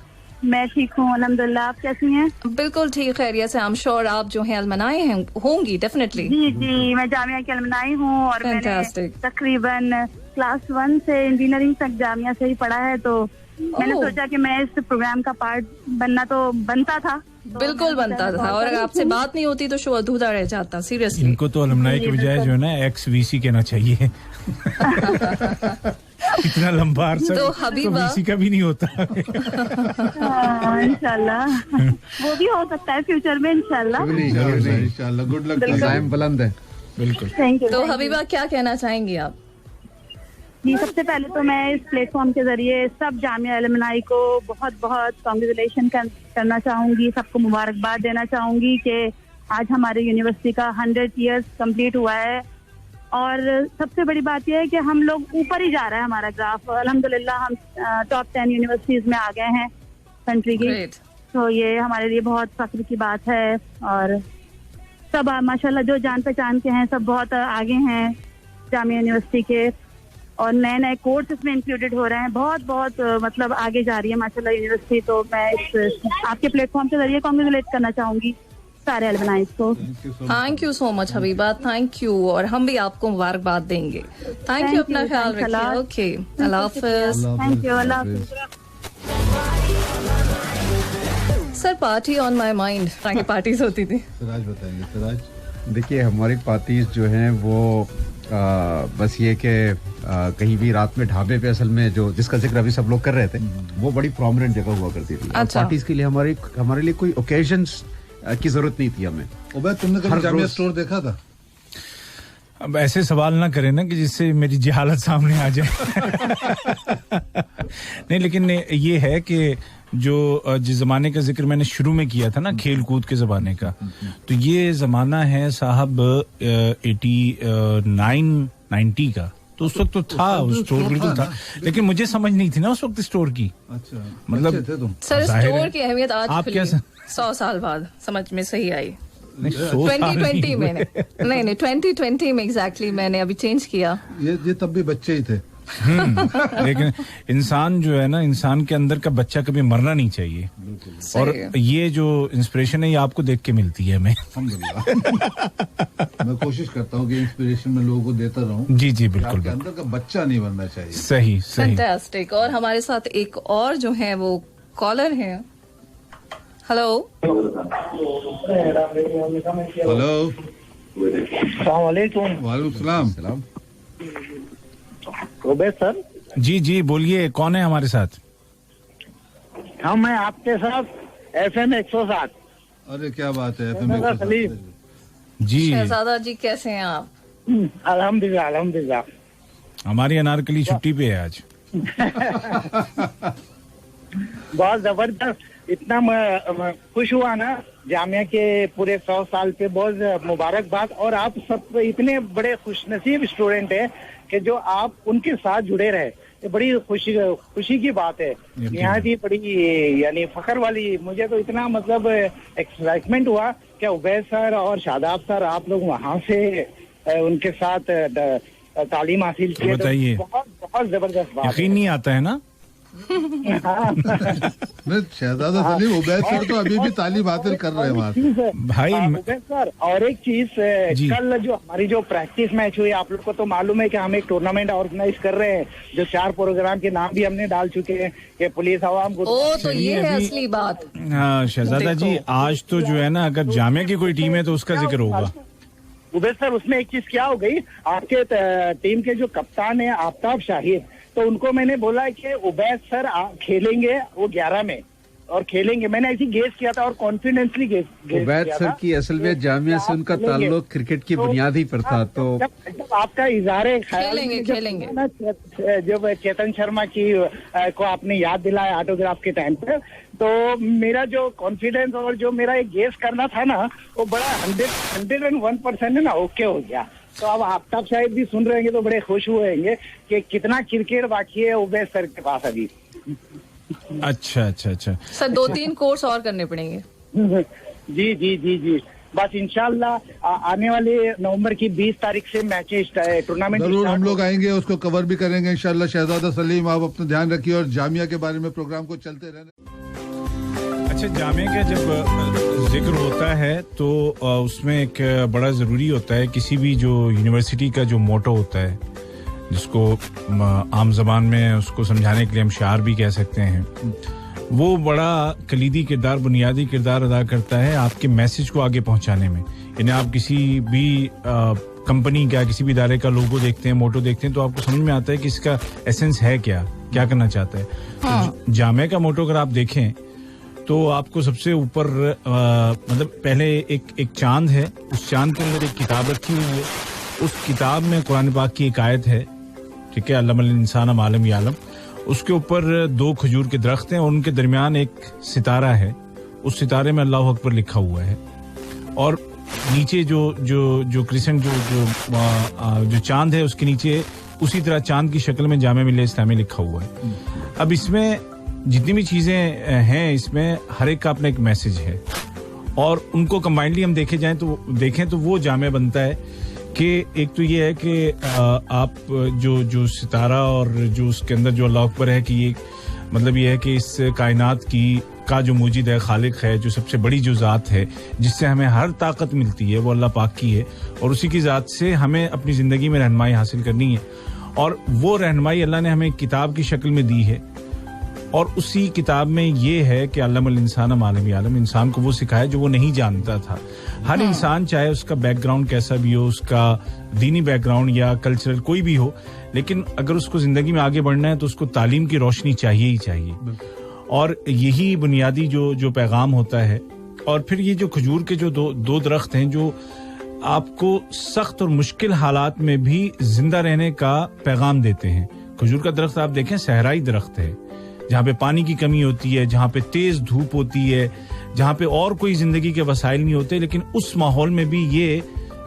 मैं ठीक हूँ अल्हम्दुलिल्लाह, आप कैसी हैं? बिल्कुल ठीक, खैरियत से। आई एम श्योर आप जो हैं अलमनाई हैं होंगी डेफिनेटली। जी जी, मैं जामिया की अलमनाई हूँ और मैंने तकरीबन क्लास 1 से इंजीनियरिंग तक जामिया से ही पढ़ा है, तो मैंने सोचा कि मैं इस प्रोग्राम का पार्ट बनता था। बिल्कुल बनता था, और अगर आपसे बात नहीं होती तो शो अधूरा रह जाता। सीरियसली इनको तो अलमनाई के बजाय जो है ना XVC कहना चाहिए। इतना लंबा अरसा तो हबीबा VC का भी नहीं होता। इंशाल्लाह वो भी हो सकता है फ्यूचर में, इंशाल्लाह। गुड लक, टाइम बुलंद है। बिल्कुल। Thank you. तो हबीबा क्या कहना चाहेंगी आप? जी, सबसे पहले तो मैं इस प्लेटफॉर्म के जरिए सब जामिया अलमनाई को बहुत बहुत कांग्रेचुलेशन करना चाहूंगी, सबको मुबारकबाद देना चाहूंगी कि आज हमारे यूनिवर्सिटी का 100 ईयर्स कंप्लीट हुआ है। और सबसे बड़ी बात यह है कि हम लोग ऊपर ही जा रहा है हमारा ग्राफ। अल्हम्दुलिल्लाह हम टॉप 10 यूनिवर्सिटीज में आ गए हैं कंट्री की, तो ये हमारे लिए बहुत फख्र की बात है। और सब माशाल्लाह जो जान पहचान के हैं सब बहुत आगे हैं जामिया यूनिवर्सिटी के, और नए नए कोर्स इसमें इंक्लूडेड हो रहे हैं। बहुत बहुत मतलब आगे जा रही है माशाल्लाह यूनिवर्सिटी। तो मैं इस आपके प्लेटफॉर्म के जरिए कांग्रेचुलेट करना चाहूंगी सारे अलमनाइज को। Thank you so much Habiba, thank you. और हम भी आपको मुबारकबाद देंगे। थैंक यू, अपना ख्याल रखिए। ओके, अल्लाह हाफिज। Thank you, Allah Hafiz. Sir, party on my mind, ताकि पार्टीज होती थी। सिराज बताएंगे। सिराज, देखिए हमारी पार्टीज जो हैं वो बस ये कि कहीं भी रात में ढाबे पे, असल में जो जिसका जिक्र अभी सब लोग कर रहे थे, वो बड़ी प्रोमिनेंट जगह हुआ करती थी। अच्छा। पार्टीज के लिए हमारे लिए कोई ओकेजन्स की जरूरत नहीं थी हमें। उबैद, तुमने कभी जामिया स्टोर देखा था? अब ऐसे सवाल ना करें ना कि जिससे मेरी जहालत सामने आ जाए। नहीं, लेकिन ये है कि जिस जमाने का जिक्र मैंने शुरू में किया था ना, खेल कूद के जमाने का, तो ये जमाना है साहब 89-90 का। तो उस वक्त तो था स्टोर, बिल्कुल था, लेकिन मुझे समझ नहीं थी ना उस वक्त स्टोर की। अच्छा, मतलब सर स्टोर की अहमियत आज आप क्या 100 साल बाद समझ में सही आई। 2020 में नहीं 2020 में एग्जैक्टली मैंने अभी चेंज किया। ये तब भी बच्चे ही थे। लेकिन इंसान जो है ना, इंसान के अंदर का बच्चा कभी मरना नहीं चाहिए। और ये जो इंस्पिरेशन है ये आपको देख के मिलती है हमें। मैं कोशिश करता हूँ कि इंस्पिरेशन में लोगों को देता रहूं। जी जी बिल्कुल, अंदर का बच्चा नहीं बनना चाहिए। सही सही, फैंटास्टिक। और हमारे साथ एक और जो है वो कॉलर है। हेलो हेलो, अस्सलाम वालेकुम। वालेकुम सलाम। उबैद सर। जी जी बोलिए, कौन है हमारे साथ? हाँ, मैं आपके साथ FM 107। अरे क्या बात है, FM 107 जी। शहजादा जी कैसे हैं आप? अल्हम्दुलिल्लाह अल्हम्दुलिल्लाह। हमारी अनारकली छुट्टी पे है आज। बहुत जबरदस्त। इतना मैं खुश हुआ ना जामिया के पूरे 100 साल पे, बहुत मुबारकबाद। और आप सब इतने बड़े खुशनसीब स्टूडेंट हैं कि जो आप उनके साथ जुड़े रहे, ये बड़ी खुशी की बात है। यहाँ की बड़ी यानी फखर वाली, मुझे तो इतना मतलब एक्साइटमेंट हुआ कि उबैद सर और शादाब सर आप लोग वहाँ से उनके साथ तालीम हासिल की। बताइए, बहुत बहुत जबरदस्त बात। यकीन नहीं आता है ना? नहीं, शहजादा सलीम, उबैद सर तो अभी भी तालीम हासिल कर रहे हैं वहाँ से। भाई उबैद सर, और एक चीज, कल जो हमारी जो प्रैक्टिस मैच हुई, आप लोग को तो मालूम है कि हम एक टूर्नामेंट ऑर्गेनाइज कर रहे हैं, जो 4 प्रोग्राम के नाम भी हमने डाल चुके हैं कि पुलिस आवाम को। तो ये है असली बात। हाँ शहजादा जी, आज तो जो है ना, अगर जामिया की कोई टीम है तो उसका जिक्र होगा। उबैद सर, उसमें एक चीज क्या हो गई, आपके टीम के जो कप्तान है आफ्ताब शाहिद, तो उनको मैंने बोला कि उबैद सर खेलेंगे वो 11 में और खेलेंगे, मैंने ऐसी गेस किया था और कॉन्फिडेंसली गेस उबैद सर की असल में जामिया से उनका ताल्लुक क्रिकेट की बुनियाद ही पर था। तो जब आपका इज़हार ख्याल खेलेंगे जब चेतन शर्मा की को आपने याद दिलाया ऑटोग्राफ के टाइम पे, तो मेरा जो कॉन्फिडेंस और जो मेरा एक गेस करना था ना, वो बड़ा 101% है ना, ओके हो गया। तो अब आफ्ताब साहिब भी सुन रहे हैं तो बड़े खुश हुए कि कितना क्रिकेट बाकी है उबैद सर के पास अभी। अच्छा सर, 2-3 कोर्स और करने पड़ेंगे। जी जी जी जी, बस इंशाल्लाह आने वाले नवंबर की 20 तारीख से मैचेस टूर्नामेंट जरूर हम लोग आएंगे, उसको कवर भी करेंगे इंशाल्लाह। शहजादा सलीम, आप अपना ध्यान रखिए और जामिया के बारे में प्रोग्राम को चलते रहने। अच्छा, जामिया का जब जिक्र होता है तो उसमें एक बड़ा ज़रूरी होता है, किसी भी जो यूनिवर्सिटी का जो मोटो होता है, जिसको आम ज़बान में उसको समझाने के लिए हम शार भी कह सकते हैं, वो बड़ा कलीदी किरदार, बुनियादी किरदार अदा करता है आपके मैसेज को आगे पहुंचाने में। यानी आप किसी भी कंपनी का, किसी भी इदारे का लोगो देखते हैं, मोटो देखते हैं, तो आपको समझ में आता है कि इसका एसेंस है क्या करना चाहता है। तो जामिया का मोटो अगर आप देखें तो आपको सबसे ऊपर मतलब पहले एक चांद है, उस चांद के अंदर एक किताब रखी हुई है, उस किताब में कुरान पाक की एक आयत है, ठीक है, अल्लमल इंसान मा लम यालम। उसके ऊपर 2 खजूर के दरख्त हैं और उनके दरमियान एक सितारा है, उस सितारे में अल्लाह अकबर लिखा हुआ है, और नीचे जो क्रिसेंट जो चांद है उसके नीचे उसी तरह चांद की शक्ल में जामिया मिल्लिया इस्लामिया लिखा हुआ है। अब इसमें जितनी भी चीजें हैं, इसमें हर एक का अपना एक मैसेज है, और उनको कंबाइंडली हम देखें तो वो जामिया बनता है कि एक तो ये है कि आप जो सितारा और जो उसके अंदर जो अल्लाह अकबर है, कि ये मतलब ये है कि इस कायनात का जो मुजीद है, खालिक है, जो सबसे बड़ी जो ज़ात है जिससे हमें हर ताकत मिलती है, वो अल्लाह पाक की है, और उसी की ज़ात से हमें अपनी ज़िंदगी में रहनुमाई हासिल करनी है, और वो रहनुमाई अल्लाह ने हमें किताब की शक्ल में दी है। और उसी किताब में ये है कि अल्लमल इंसान मा लम यालम, इंसान को वो सिखाया जो वो नहीं जानता था। हर इंसान, चाहे उसका बैकग्राउंड कैसा भी हो, उसका दीनी बैकग्राउंड या कल्चरल कोई भी हो, लेकिन अगर उसको जिंदगी में आगे बढ़ना है तो उसको तालीम की रोशनी चाहिए ही चाहिए, और यही बुनियादी जो पैगाम होता है। और फिर ये जो खजूर के जो दो दरख्त हैं, जो आपको सख्त और मुश्किल हालात में भी जिंदा रहने का पैगाम देते हैं। खजूर का दरख्त आप देखें, सहराई दरख्त है, जहाँ पे पानी की कमी होती है, जहाँ पे तेज धूप होती है, जहाँ पे और कोई जिंदगी के वसाइल नहीं होते, लेकिन उस माहौल में भी ये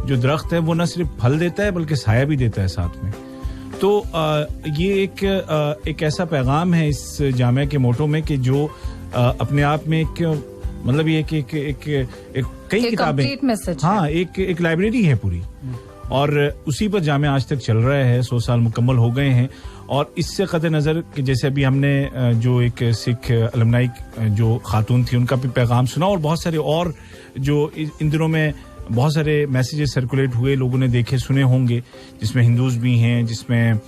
जो दरख्त है वो न सिर्फ फल देता है बल्कि साया भी देता है साथ में। तो ये एक ऐसा पैगाम है इस जामिया के मोटो में कि जो अपने आप में एक मतलब ये कई किताबें, हाँ, एक लाइब्रेरी है पूरी, और उसी पर जामिया आज तक चल रहा है। 100 साल मुकम्मल हो गए हैं, और इससे कतई नज़र कि जैसे अभी हमने जो एक सिख अलमनाई जो खातून थी उनका भी पैगाम सुना, और बहुत सारे और जो इन दिनों में बहुत सारे मैसेजेस सर्कुलेट हुए, लोगों ने देखे सुने होंगे, जिसमें हिंदूज भी हैं, जिसमें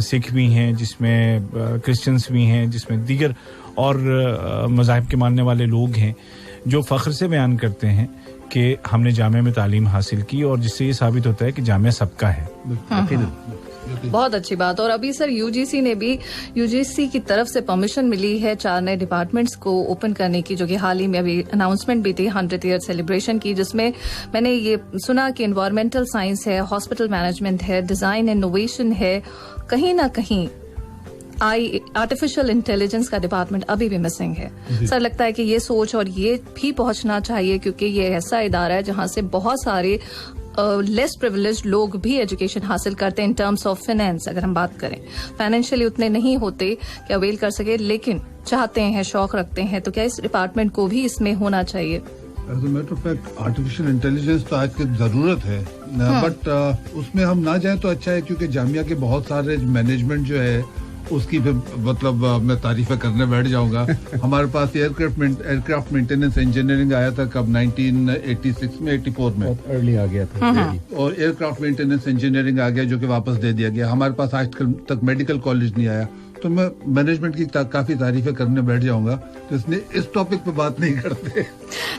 सिख भी हैं, जिसमें क्रिश्चियंस भी हैं, जिसमें दीगर और मज़ाहिब के मानने वाले लोग हैं, जो फ़ख्र से बयान करते हैं कि हमने जामिया में तालीम हासिल की, और जिससे ये साबित होता है कि जामिया सबका है। बहुत अच्छी बात। और अभी सर यूजीसी की तरफ से परमिशन मिली है 4 नए डिपार्टमेंट्स को ओपन करने की, जो कि हाल ही में अभी अनाउंसमेंट भी थी 100th ईयर सेलिब्रेशन की, जिसमें मैंने ये सुना कि एनवायरमेंटल साइंस है, हॉस्पिटल मैनेजमेंट है, डिजाइन इनोवेशन है, कहीं ना कहीं आर्टिफिशियल इंटेलिजेंस का डिपार्टमेंट अभी भी मिसिंग है। सर, लगता है कि ये सोच और ये भी पहुंचना चाहिए, क्योंकि ये ऐसा इदारा है जहां से बहुत सारे लेस प्रिविलेज्ड लोग भी एजुकेशन हासिल करते हैं। इन टर्म्स ऑफ फाइनेंस अगर हम बात करें, फाइनेंशियली उतने नहीं होते कि अवेल कर सके, लेकिन चाहते हैं, शौक रखते हैं, तो क्या इस डिपार्टमेंट को भी इसमें होना चाहिए? As a matter of fact artificial intelligence तो आज की जरूरत है, बट उसमें हम ना जाएं तो अच्छा है, क्योंकि जामिया के बहुत सारे मैनेजमेंट जो है उसकी फिर मतलब मैं तारीफें करने बैठ जाऊंगा। हमारे पास एयरक्राफ्ट मेंटेनेंस इंजीनियरिंग आया था कब 1986 में 84 में बहुत अर्ली आ गया था और एयरक्राफ्ट मेंटेनेंस इंजीनियरिंग आ गया जो कि वापस दे दिया गया। हमारे पास आज तक मेडिकल कॉलेज नहीं आया। तो मैं मैनेजमेंट की काफी तारीफें करने बैठ जाऊंगा, तो इसलिए इस टॉपिक पे बात नहीं करते।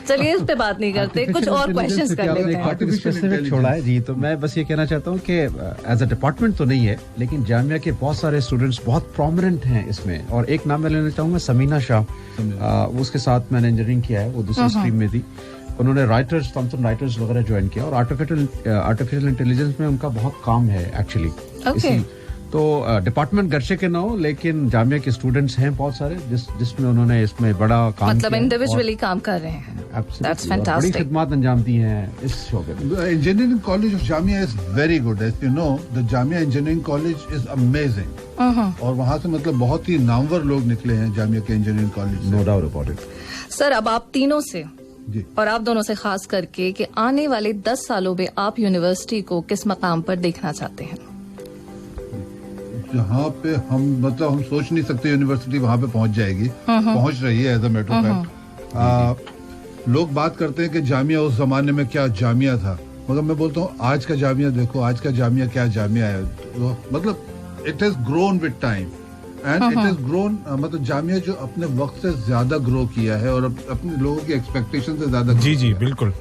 चलिए इस पे बात नहीं करते, कुछ और क्वेश्चंस कर लेते हैं। स्पेसिफिक छोड़ा है जी, तो मैं बस ये कहना चाहता हूँ कि एज अ डिपार्टमेंट तो नहीं है, लेकिन जामिया के बहुत सारे स्टूडेंट्स बहुत प्रोमिनेंट हैं इसमें। और एक नाम मैं लेना चाहूँगा, समीना शाह, उसके साथ मैंने इंजीनियरिंग किया है, वो दूसरी स्ट्रीम में थी। उन्होंने राइटर्स, थॉमसन राइटर्स वगैरह ज्वाइन किया और आर्टिफिशियल इंटेलिजेंस में उनका बहुत काम है एक्चुअली। तो डिपार्टमेंट गर्चे के ना हो, लेकिन जामिया के स्टूडेंट्स हैं बहुत सारे जिसमें उन्होंने इसमें बड़ा काम मतलब इंडिविजुअली काम कर रहे हैं। That's fantastic. बड़ी खिदमत अंजाम दी हैं इस शोबे में। Engineering college of Jamia is very good, as you know the Jamia engineering college is amazing और वहाँ से मतलब बहुत ही नामवर लोग निकले हैं जामिया के engineering college. No doubt about it. Sir अब आप तीनों से जी और आप दोनों से खास करके कि आने वाले 10 सालों में आप यूनिवर्सिटी को किस मकाम पर देखना चाहते हैं? जहाँ पे हम सोच नहीं सकते यूनिवर्सिटी वहाँ पे पहुँच जाएगी, पहुँच रही है as a matter of fact. लोग बात करते हैं कि जामिया उस जमाने में क्या जामिया था, मगर मैं बोलता हूँ आज का जामिया देखो, आज का जामिया क्या जामिया है। मतलब it has grown with time and it has grown, मतलब जामिया जो अपने वक्त से ज्यादा ग्रो किया है और अपने लोगों की एक्सपेक्टेशन से ज्यादा। जी जी बिल्कुल।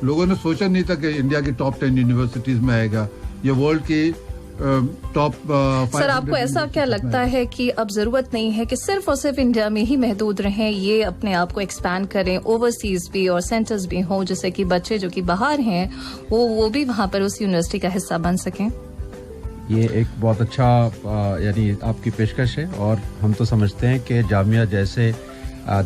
लोगों ने सोचा नहीं था कि इंडिया की टॉप 10 यूनिवर्सिटीज में आएगा, ये वर्ल्ड की टॉप। सर आपको ऐसा क्या लगता है कि अब जरूरत नहीं है कि सिर्फ और सिर्फ इंडिया में ही महदूद रहें, ये अपने आप को एक्सपैंड करें, ओवरसीज भी और सेंटर्स भी हों, जिससे कि बच्चे जो कि बाहर हैं वो भी वहां पर उस यूनिवर्सिटी का हिस्सा बन सकें? ये एक बहुत अच्छा यानी आपकी पेशकश है और हम तो समझते हैं कि जामिया जैसे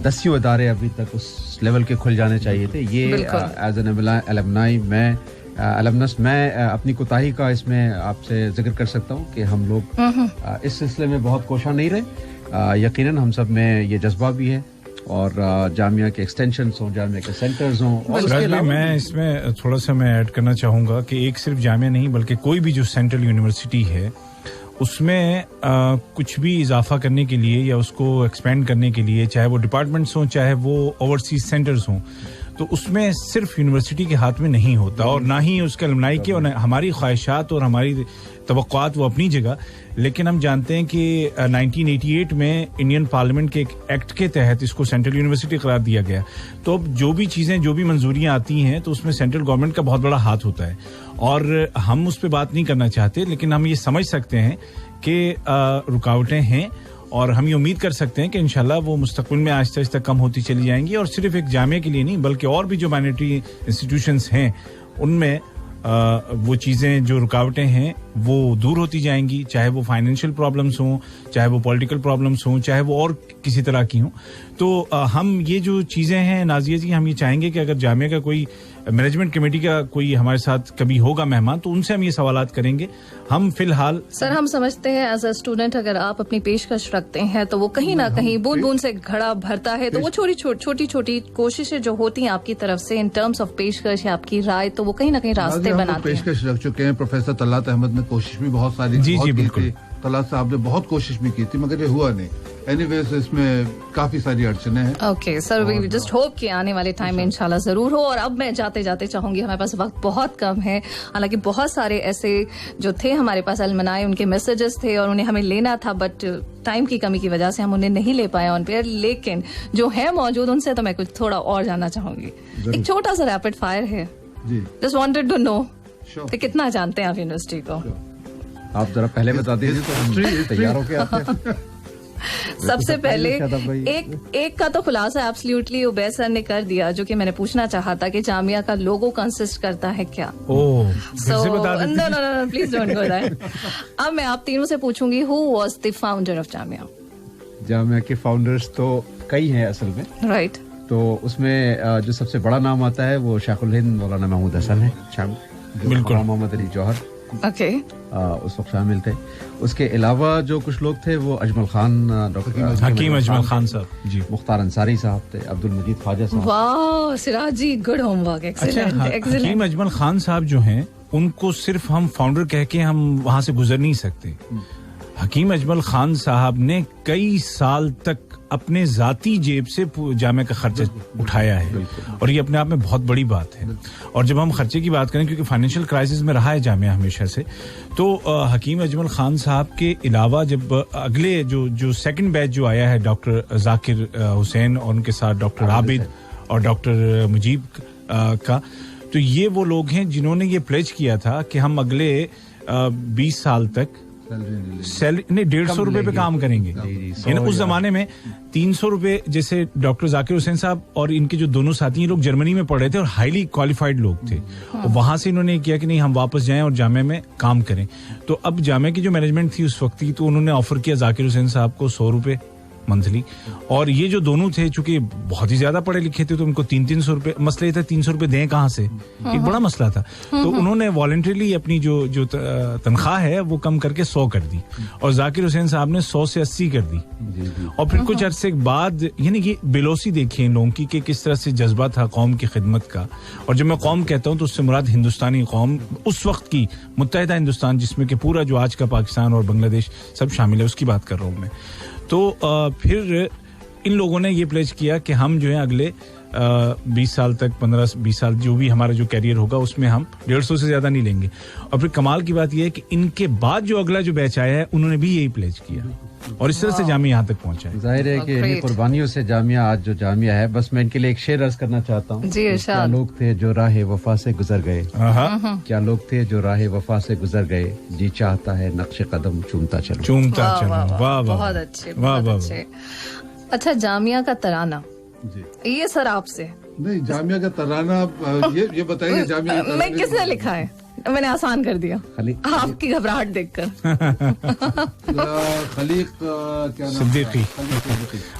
10 इदारे अभी तक उस लेवल के खुल जाने चाहिए थे। ये एज एन एलुमनाई मैं अपनी कोताही का इसमें आपसे जिक्र कर सकता हूँ कि हम लोग इस सिलसिले में बहुत कोशा नहीं रहे। यकीनन हम सब में ये जज्बा भी है और जामिया के एक्सटेंशंस हों, जामिया के सेंटर्स हों। और मैं इसमें थोड़ा सा मैं ऐड करना चाहूँगा कि एक सिर्फ जामिया नहीं बल्कि कोई भी जो सेंट्रल यूनिवर्सिटी है उसमें कुछ भी इजाफा करने के लिए या उसको एक्सपेंड करने के लिए, चाहे वो डिपार्टमेंट्स हों चाहे वो ओवरसीज सेंटर्स हों, तो उसमें सिर्फ यूनिवर्सिटी के हाथ में नहीं होता और ना ही उसके अलुमनाई के, और हमारी ख्वाहिशात और हमारी तवक्कुआत वो अपनी जगह। लेकिन हम जानते हैं कि 1988 में इंडियन पार्लियामेंट के एक एक्ट के तहत इसको सेंट्रल यूनिवर्सिटी करार दिया गया। तो अब जो भी चीज़ें, जो भी मंजूरियाँ आती हैं तो उसमें सेंट्रल गवर्नमेंट का बहुत बड़ा हाथ होता है और हम उस पर बात नहीं करना चाहते, लेकिन हम ये समझ सकते हैं कि रुकावटें हैं और हम ये उम्मीद कर सकते हैं कि इंशाल्लाह वो मुस्तकबिल में आहिस्ता आहिस्ता कम होती चली जाएंगी और सिर्फ एक जामिया के लिए नहीं बल्कि और भी जो माइनॉरिटी इंस्टीट्यूशंस हैं उनमें वो चीज़ें, जो रुकावटें हैं वो दूर होती जाएंगी, चाहे वो फाइनेंशियल प्रॉब्लम्स हों, चाहे वो पॉलिटिकल प्रॉब्लम्स हों, चाहे वो और किसी तरह की हों। तो हम ये जो चीज़ें हैं नाज़िया जी, हम ये चाहेंगे कि अगर जामिया का कोई मैनेजमेंट कमेटी का कोई हमारे साथ कभी होगा मेहमान तो उनसे हम ये सवालात करेंगे। हम फिलहाल सर हम समझते हैं एज अ स्टूडेंट अगर आप अपनी पेशकश रखते हैं तो वो कहीं ना कहीं बूंद बूंद से घड़ा भरता है, तो वो छोटी छोटी कोशिशें जो होती हैं आपकी तरफ से इन टर्म्स ऑफ पेशकश या आपकी राय, तो वो कहीं ना कहीं रास्ते बनाते हैं। पेशकश रख चुके हैं। प्रोफेसर तल्लात अहमद ने कोशिश भी बहुत सारी जी बिल्कुल, तल्लात साहब ने बहुत कोशिश भी की थी मगर ये हुआ नहीं। एनीवेज इसमें काफी सारी अड़चने हैं। Okay sir, we just hope कि आने वाले टाइम में इंशाल्लाह जरूर हो। और अब मैं जाते जाते चाहूंगी, हमारे पास वक्त बहुत कम है, हालांकि बहुत सारे ऐसे जो थे हमारे पास अलमनाई, उनके मैसेजेस थे और उन्हें हमें लेना था बट टाइम की कमी की वजह से हम उन्हें नहीं ले पाए ऑन पेयर, लेकिन जो है मौजूद उनसे तो मैं कुछ थोड़ा और जानना चाहूंगी। एक छोटा सा रैपिड फायर है, जस्ट वांटेड टू नो कि कितना जानते हैं आप यूनिवर्सिटी को। आप जरा पहले बता दीजिए तो हम तैयार होके आते हैं। सबसे पहले एक का तो खुलासा एब्सोल्युटली उबैद सर ने कर दिया, जो कि मैंने पूछना चाहा था कि जामिया का लोगो कंसिस्ट करता है क्या। No please don't go there. अब मैं आप तीनों से पूछूंगी, who was the founder of Jamia? Jamia के फाउंडर्स तो कई हैं असल में, राइट। तो उसमें जो सबसे बड़ा नाम आता है वो शेखुल हिंद मौलाना महमूद हसन है, बिल्कुल, मोहम्मद अली जौहर ओके उस वक्त शामिल थे। उसके अलावा जो कुछ लोग थे वो अजमल खान, डॉक्टर हकीम अजमल खान साहब जी, मुख्तार अंसारी साहब थे, अब्दुल मजीद ख्वाजा साहब। वाह Siraji, good homework, excellent excellent. Hakim Ajmal Khan Sahab जो हैं उनको सिर्फ हम फाउंडर कह के हम वहां से गुजर नहीं सकते। हकीम अजमल खान साहब ने कई साल तक अपने जाती जेब से जामे का खर्चा उठाया है और ये अपने आप में बहुत बड़ी बात है। और जब हम खर्चे की बात करें, क्योंकि फाइनेंशियल क्राइसिस में रहा है जामिया हमेशा से, तो हकीम अजमल खान साहब के अलावा जब अगले जो सेकंड बैच जो आया है, डॉक्टर जाकिर हुसैन और उनके साथ डॉक्टर आबिद और डॉक्टर मुजीब का, तो ये वो लोग हैं जिन्होंने ये प्लेज किया था कि हम अगले 20 साल तक नहीं 150 रुपए पे काम करेंगे। यानी उस जमाने में 300 रुपए, जैसे डॉक्टर जाकिर हुसैन साहब और इनके जो दोनों साथी लोग जर्मनी में पढ़ रहे थे और हाईली क्वालिफाइड लोग थे, और वहां से इन्होंने किया कि नहीं हम वापस जाएं और जामे में काम करें। तो अब जामे की जो मैनेजमेंट थी उस वक्त की, तो उन्होंने ऑफर किया जाकिर हुसैन साहब को 100 रुपए मंथली, और ये जो दोनों थे चूंकि बहुत ही ज्यादा पढ़े लिखे थे तो उनको 300 रुपए, मसला ये था 300 रुपए दें कहाँ से, एक बड़ा मसला था। तो उन्होंने वॉलंटरीली अपनी जो तनख्वाह है वो कम करके 100 कर दी, और जाकिर हुसैन साहब ने 100 से 80 कर दी। और फिर कुछ अरसे के बाद, यानी कि बेलोसी देखिए इन लोगों की कि किस तरह से जज्बा था कौम की खिदमत का। और जब मैं कौम कहता हूँ तो उससे मुराद हिंदुस्तानी कौम, उस वक्त की मुत्तहिदा हिंदुस्तान जिसमें कि पूरा जो आज का पाकिस्तान और बांग्लादेश सब शामिल है, उसकी बात कर रहा हूँ मैं। तो फिर इन लोगों ने ये प्लेज किया कि हम जो है अगले 20 साल तक, 15-20 साल जो भी हमारा जो कैरियर होगा उसमें हम 150 से ज्यादा नहीं लेंगे। और फिर कमाल की बात यह है कि इनके बाद जो अगला जो बैच आया है उन्होंने भी यही प्लेज किया, और इस तरह से जामिया यहाँ तक पहुंचा है। जाहिर है कि इन्हीं कुर्बानियों से जामिया आज जो जामिया है। बस मैं इनके लिए एक शेर अर्ज करना चाहता हूँ। क्या लोग थे जो राह वफा से गुजर गए, क्या लोग थे जो राह वफा से गुजर गए, जी चाहता है नक्शे कदम चूमता चलो। वाह, बहुत अच्छे, बहुत अच्छे। अच्छा, जामिया का तराना ये सर आपसे नहीं, जामिया का तराना ये बताइए जामिया का मैं किसने लिखा है? मैंने आसान कर दिया आपकी घबराहट देखकर। खलीक क्या नाम? सिद्दीकी।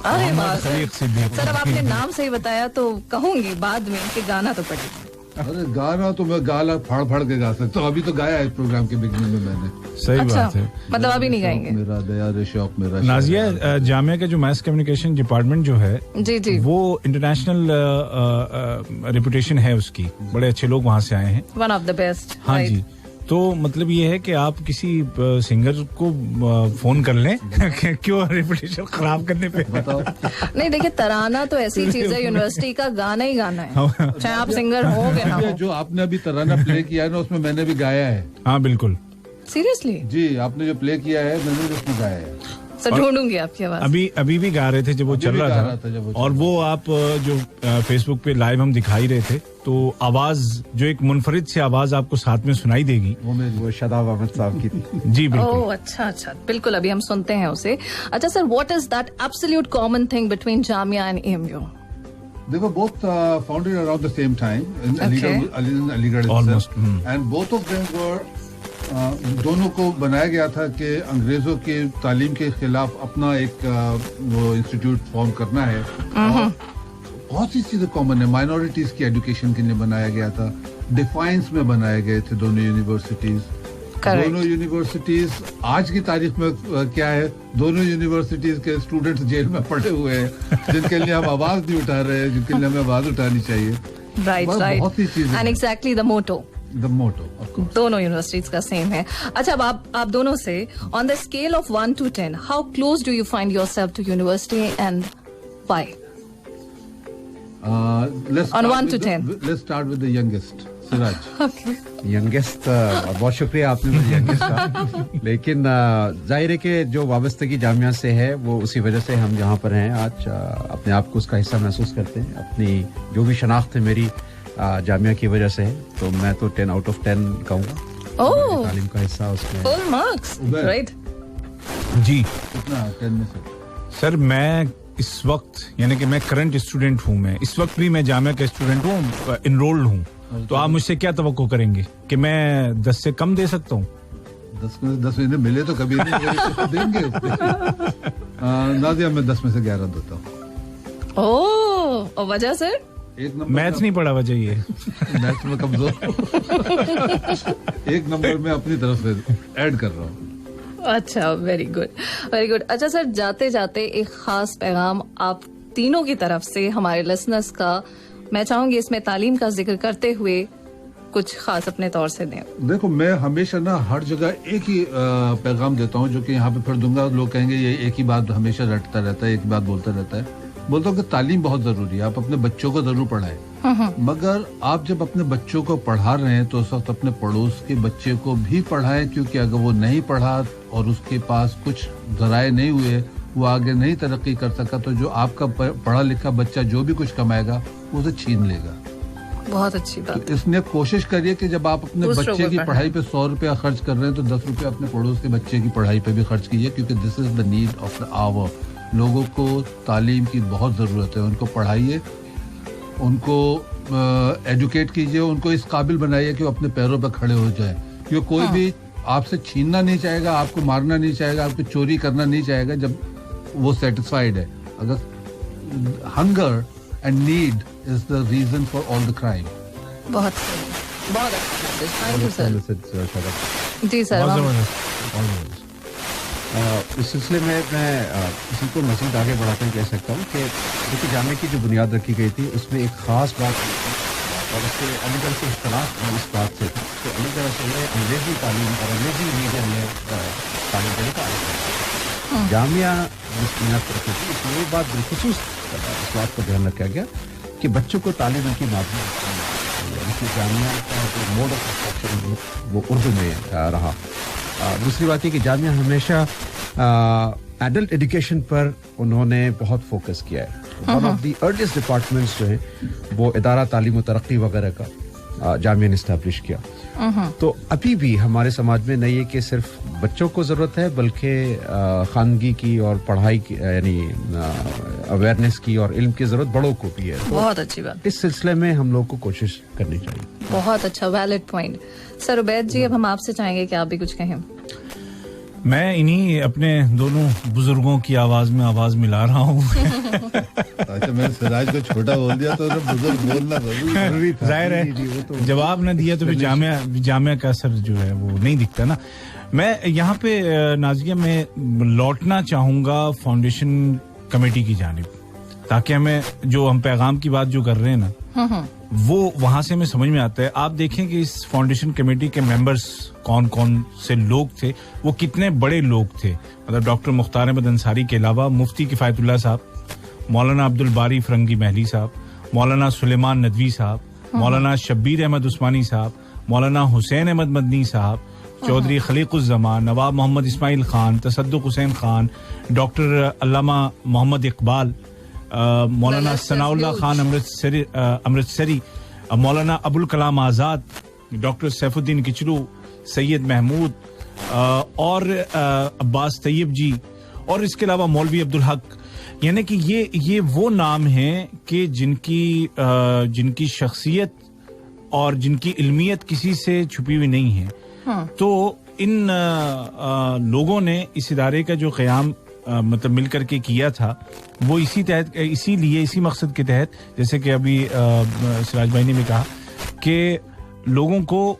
अरे वाह सर, अब आपने नाम सही बताया तो कहूंगी बाद में कि गाना तो पड़ेगा। अरे गाना तो मैं गाला फाड़ के गा सकता हूँ, अभी तो गाया है प्रोग्राम के बिगिनिंग में मैंने। सही बात है, मतलब अभी नहीं गाएंगे। मेरा दया शौक मेरा। नाजिया, जामिया का जो मास कम्युनिकेशन डिपार्टमेंट जो है जी वो इंटरनेशनल रेपुटेशन है उसकी, बड़े अच्छे लोग वहाँ से आए हैं, वन ऑफ द बेस्ट। हाँ जी, तो मतलब ये है कि आप किसी सिंगर को फोन कर लें क्यों रेपुटेशन खराब करने पे। बताओ। नहीं देखिए, तराना तो ऐसी चीज है, यूनिवर्सिटी का गाना ही गाना है, चाहे आप सिंगर हो गए ना हो। जो आपने अभी तराना प्ले किया है ना, उसमें मैंने भी गाया है। हाँ बिल्कुल, सीरियसली जी, आपने जो प्ले किया है मैंने उसमें गाया है। सर ढूंढूंगी आपकी आवाज। अभी भी गा रहे थे जब वो चल रहा था, और वो आप जो फेसबुक पे लाइव हम दिखाई रहे थे, तो आवाज जो एक मुनफरिद सी आवाज आपको साथ में सुनाई देगी, वो शादाब अहमद साहब की थी। जी बिल्कुल। ओह अच्छा, बिल्कुल, अभी हम सुनते हैं उसे। अच्छा sir, what is that absolute common thing between Jamia and AMU? They were both founded around the same time in Aligarh Almost, and both of them were दोनों को बनाया गया था कि अंग्रेजों के तालीम के खिलाफ अपना एक वो इंस्टीट्यूट फॉर्म करना है। और बहुत सी चीजें कॉमन है। माइनॉरिटीज की एजुकेशन के लिए बनाया गया था, डिफाइंस में बनाए गए थे दोनों यूनिवर्सिटीज। दोनों यूनिवर्सिटीज आज की तारीख में क्या है, दोनों यूनिवर्सिटीज के स्टूडेंट्स जेल में पड़े हुए हैं, जिनके लिए हम आवाज नहीं उठा रहे हैं, जिनके लिए हमें आवाज उठानी चाहिए। राइट, बहुत सी चीजें, एंड एग्जैक्टली द मोटो दोनों यूनिवर्सिटीज का सेम है। अच्छा, अब आप दोनों से on the scale of 1 to 10 how close do you find yourself to university and why? On 1 to 10. Let's start with the youngest, Siraj. Okay. Youngest, बहुत शुक्रिया आपने मुझे यंगेस्ट कहा। लेकिन जाहिर है कि जो वाबस्तगी जामिया से है वो उसी वजह से हम यहाँ पर हैं आज, अपने आप को उसका हिस्सा महसूस करते हैं। अपनी जो भी शनाख्त है मेरी जामिया की वजह से है, तो मैं तो 10 out of 10 कहूँगा। ओह, तालीम का हिस्सा उसमें फुल मार्क्स, राइट जी। कितना 10 में से? सर मैं इस वक्त, यानी कि मैं करंट स्टूडेंट हूँ, मैं इस वक्त भी मैं जामिया का स्टूडेंट हूँ, इनरोल्ड हूँ, तो आप मुझसे क्या तवक्को करेंगे कि मैं 10 से कम दे सकता हूँ? 10 में से 10 में मिले तो कभी नहीं देंगे। नादिया, मैं 10 में से 11 देता हूँ। ओह, और वजह सर? मैथ नहीं पढ़ा, वजह ये मैथ में कमजोर। एक नंबर में अपनी तरफ से ऐड कर रहा हूँ। अच्छा, वेरी गुड, वेरी गुड। अच्छा सर, जाते जाते एक खास पैगाम आप तीनों की तरफ से हमारे लिसनर्स का मैं चाहूंगी इसमें तालीम का जिक्र करते हुए कुछ खास अपने तौर से दें। देखो, मैं हमेशा ना हर जगह एक ही पैगाम देता हूँ, जो कि यहाँ पे फिर दूंगा, लोग कहेंगे ये एक ही बात हमेशा रटता रहता है, एक ही बात बोलता रहता है। बोलता हूँ कि तालीम बहुत जरूरी है, आप अपने बच्चों को जरूर पढ़ाएं, मगर आप जब अपने बच्चों को पढ़ा रहे हैं तो उस वक्त अपने पड़ोस के बच्चे को भी पढ़ाएं, क्योंकि अगर वो नहीं पढ़ा और उसके पास कुछ जराए नहीं हुए, वो आगे नहीं तरक्की कर सका, तो जो आपका पढ़ा लिखा बच्चा जो भी कुछ कमाएगा वो उसे छीन लेगा। बहुत अच्छी बात। तो इसलिए कोशिश करिए कि जब आप अपने बच्चे की पढ़ाई पे 100 रुपया खर्च कर रहे हैं तो 10 रुपया अपने पड़ोस के बच्चे की पढ़ाई पे भी खर्च कीजिए, क्योंकि this is the need of the hour. लोगों को तालीम की बहुत ज़रूरत है, उनको पढ़ाइए, उनको एजुकेट कीजिए, उनको इस काबिल बनाइए कि वो अपने पैरों पर खड़े हो जाए, क्योंकि कोई भी आपसे छीनना नहीं चाहेगा, आपको मारना नहीं चाहेगा, आपको चोरी करना नहीं चाहेगा जब वो सेटिस्फाइड है। अगर hunger and need is the reason for all the crime. बहुत अच्छा जी सर। इस सिलसिले में मैं इसी को मज़ीद आगे बढ़ाते हुए कह सकता हूँ कि देखिए जामे की जो बुनियाद रखी गई थी उसमें एक ख़ास बात और उसके अलीगढ़ से इख्तलाफ इस बात से था कि अलीगढ़ से अंग्रेज़ी तालीम और अंग्रेज़ी मीडियम में तालीम देने का आया जामिया जिस बुनियाद पर रखी थी इसमें एक बात बिलखुसूस इस बात को ध्यान रखा गया कि बच्चों को तालीम उनकी माध्यम जामिया का जो मोड ऑफ इंस्ट्रक्शन वो उर्दू में रहा। दूसरी बात है कि जामिया हमेशा एडल्ट एजुकेशन पर उन्होंने बहुत फोकस किया है। One of the earliest departments जो है वो इदारा तालीम और तरक्की वगैरह का जामिया ने इस्टेब्लिश किया। तो अभी भी हमारे समाज में नहीं है कि सिर्फ बच्चों को जरूरत है, बल्कि खानगी की और पढ़ाई की यानी अवेयरनेस की और इल्म की जरूरत बड़ों को भी है। बहुत अच्छी बात। इस सिलसिले में हम लोग को कोशिश करनी चाहिए। बहुत अच्छा, वैलिड पॉइंट। सर उबैद जी, अब हम आपसे चाहेंगे कि आप भी कुछ कहें। मैं इन्हीं अपने दोनों बुजुर्गों की आवाज में आवाज मिला रहा हूँ। अच्छा, मैंने सिराज को छोटा बोल दिया तो बुजुर्ग बोलना जरूरी था। जाहिर है जवाब न दिया तो फिर जामिया का असर जो है वो नहीं दिखता ना। मैं यहाँ पे नाज़िया में लौटना चाहूंगा फाउंडेशन कमेटी की जानिब, ताकि हमें जो हम पैगाम की बात जो कर रहे हैं ना वो वहां से हमें समझ में आता है। आप देखें कि इस फाउंडेशन कमेटी के मेंबर्स कौन कौन से लोग थे, वो कितने बड़े लोग थे। मतलब डॉक्टर मुख्तार अहमद अंसारी के अलावा मुफ्ती किफायतुल्लाह साहब, मौलाना अब्दुल बारी फरंगी महली साहब, मौलाना सुलेमान नदवी साहब, मौलाना शब्बीर अहमद उस्मानी साहब, मौलाना हुसैन अहमद मदनी साहब, चौधरी खलीकुज़्ज़मान, नवाब मोहम्मद इस्माइल खान, तसद्दुक हुसैन खान, डॉक्टर अल्लामा मोहम्मद इकबाल, मौलाना सनाउल्लाह खान अमृतसरी, मौलाना अबुल कलाम आज़ाद, डॉक्टर सैफुद्दीन किचलू, सैयद महमूद और अब्बास तैयब जी, और इसके अलावा मौलवी अब्दुल हक। यानी कि ये वो नाम हैं कि जिनकी शख्सियत और जिनकी इल्मियत किसी से छुपी हुई नहीं है। तो इन लोगों ने इस इदारे का जो क़याम मतलब मिलकर के किया था वो इसी मकसद के तहत, जैसे कि अभी सिराज भाई ने भी कहा कि लोगों को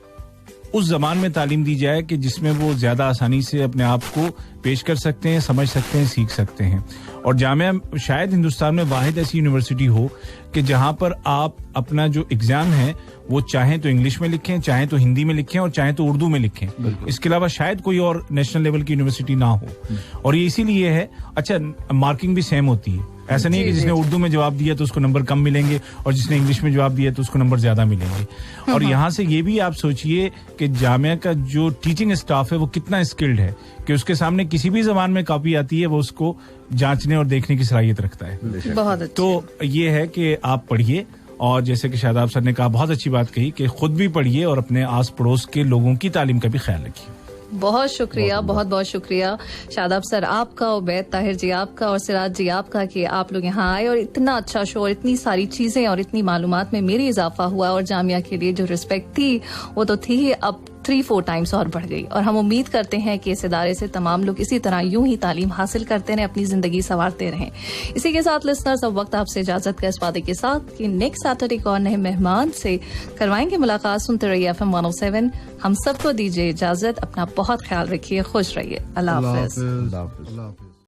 उस जबान में तालीम दी जाए कि जिसमें वो ज्यादा आसानी से अपने आप को पेश कर सकते हैं, समझ सकते हैं, सीख सकते हैं। और जामिया शायद हिंदुस्तान में वाहिद ऐसी यूनिवर्सिटी हो कि जहां पर आप अपना जो एग्जाम है वो चाहें तो इंग्लिश में लिखें, चाहें तो हिंदी में लिखें और चाहें तो उर्दू में लिखें। इसके अलावा शायद कोई और नेशनल लेवल की यूनिवर्सिटी ना हो। और ये इसीलिए है, अच्छा मार्किंग भी सेम होती है, ऐसा नहीं है कि जिसने उर्दू में जवाब दिया तो उसको नंबर कम मिलेंगे और जिसने इंग्लिश में जवाब दिया तो उसको नंबर ज्यादा मिलेंगे। और यहाँ से ये भी आप सोचिए कि जामिया का जो टीचिंग स्टाफ है वो कितना स्किल्ड है कि उसके सामने किसी भी जबान में कॉपी आती है वो उसको जांचने और देखने की सलाहियत रखता है। बहुत तो ये है कि आप पढ़िए, और जैसे कि शादाब सर ने कहा, बहुत अच्छी बात कही कि खुद भी पढ़िए और अपने आस पड़ोस के लोगों की तालीम का भी ख्याल रखिए। बहुत शुक्रिया, बहुत बहुत शुक्रिया शादाब सर आपका, उबैद ताहिर जी आपका और सिराज जी आपका कि आप लोग यहाँ आए और इतना अच्छा शो और इतनी सारी चीजें और इतनी मालूमात में मेरी इजाफा हुआ। और जामिया के लिए जो रिस्पेक्ट थी वो तो थी ही, अब 3-4 टाइम्स और बढ़ गई। और हम उम्मीद करते हैं कि इस इदारे से तमाम लोग इसी तरह यूं ही तालीम हासिल करते रहें, अपनी जिंदगी संवारते रहें। इसी के साथ लिसनर्स, अब वक्त आपसे इजाजत का इस वादे के साथ कि नेक्स्ट सैटरडे को और नए मेहमान से करवाएंगे मुलाकात। सुनते रहिए FM 107। हम सबको दीजिए इजाजत, अपना बहुत ख्याल रखिए, खुश रहिए। अल्लाह हाफिज।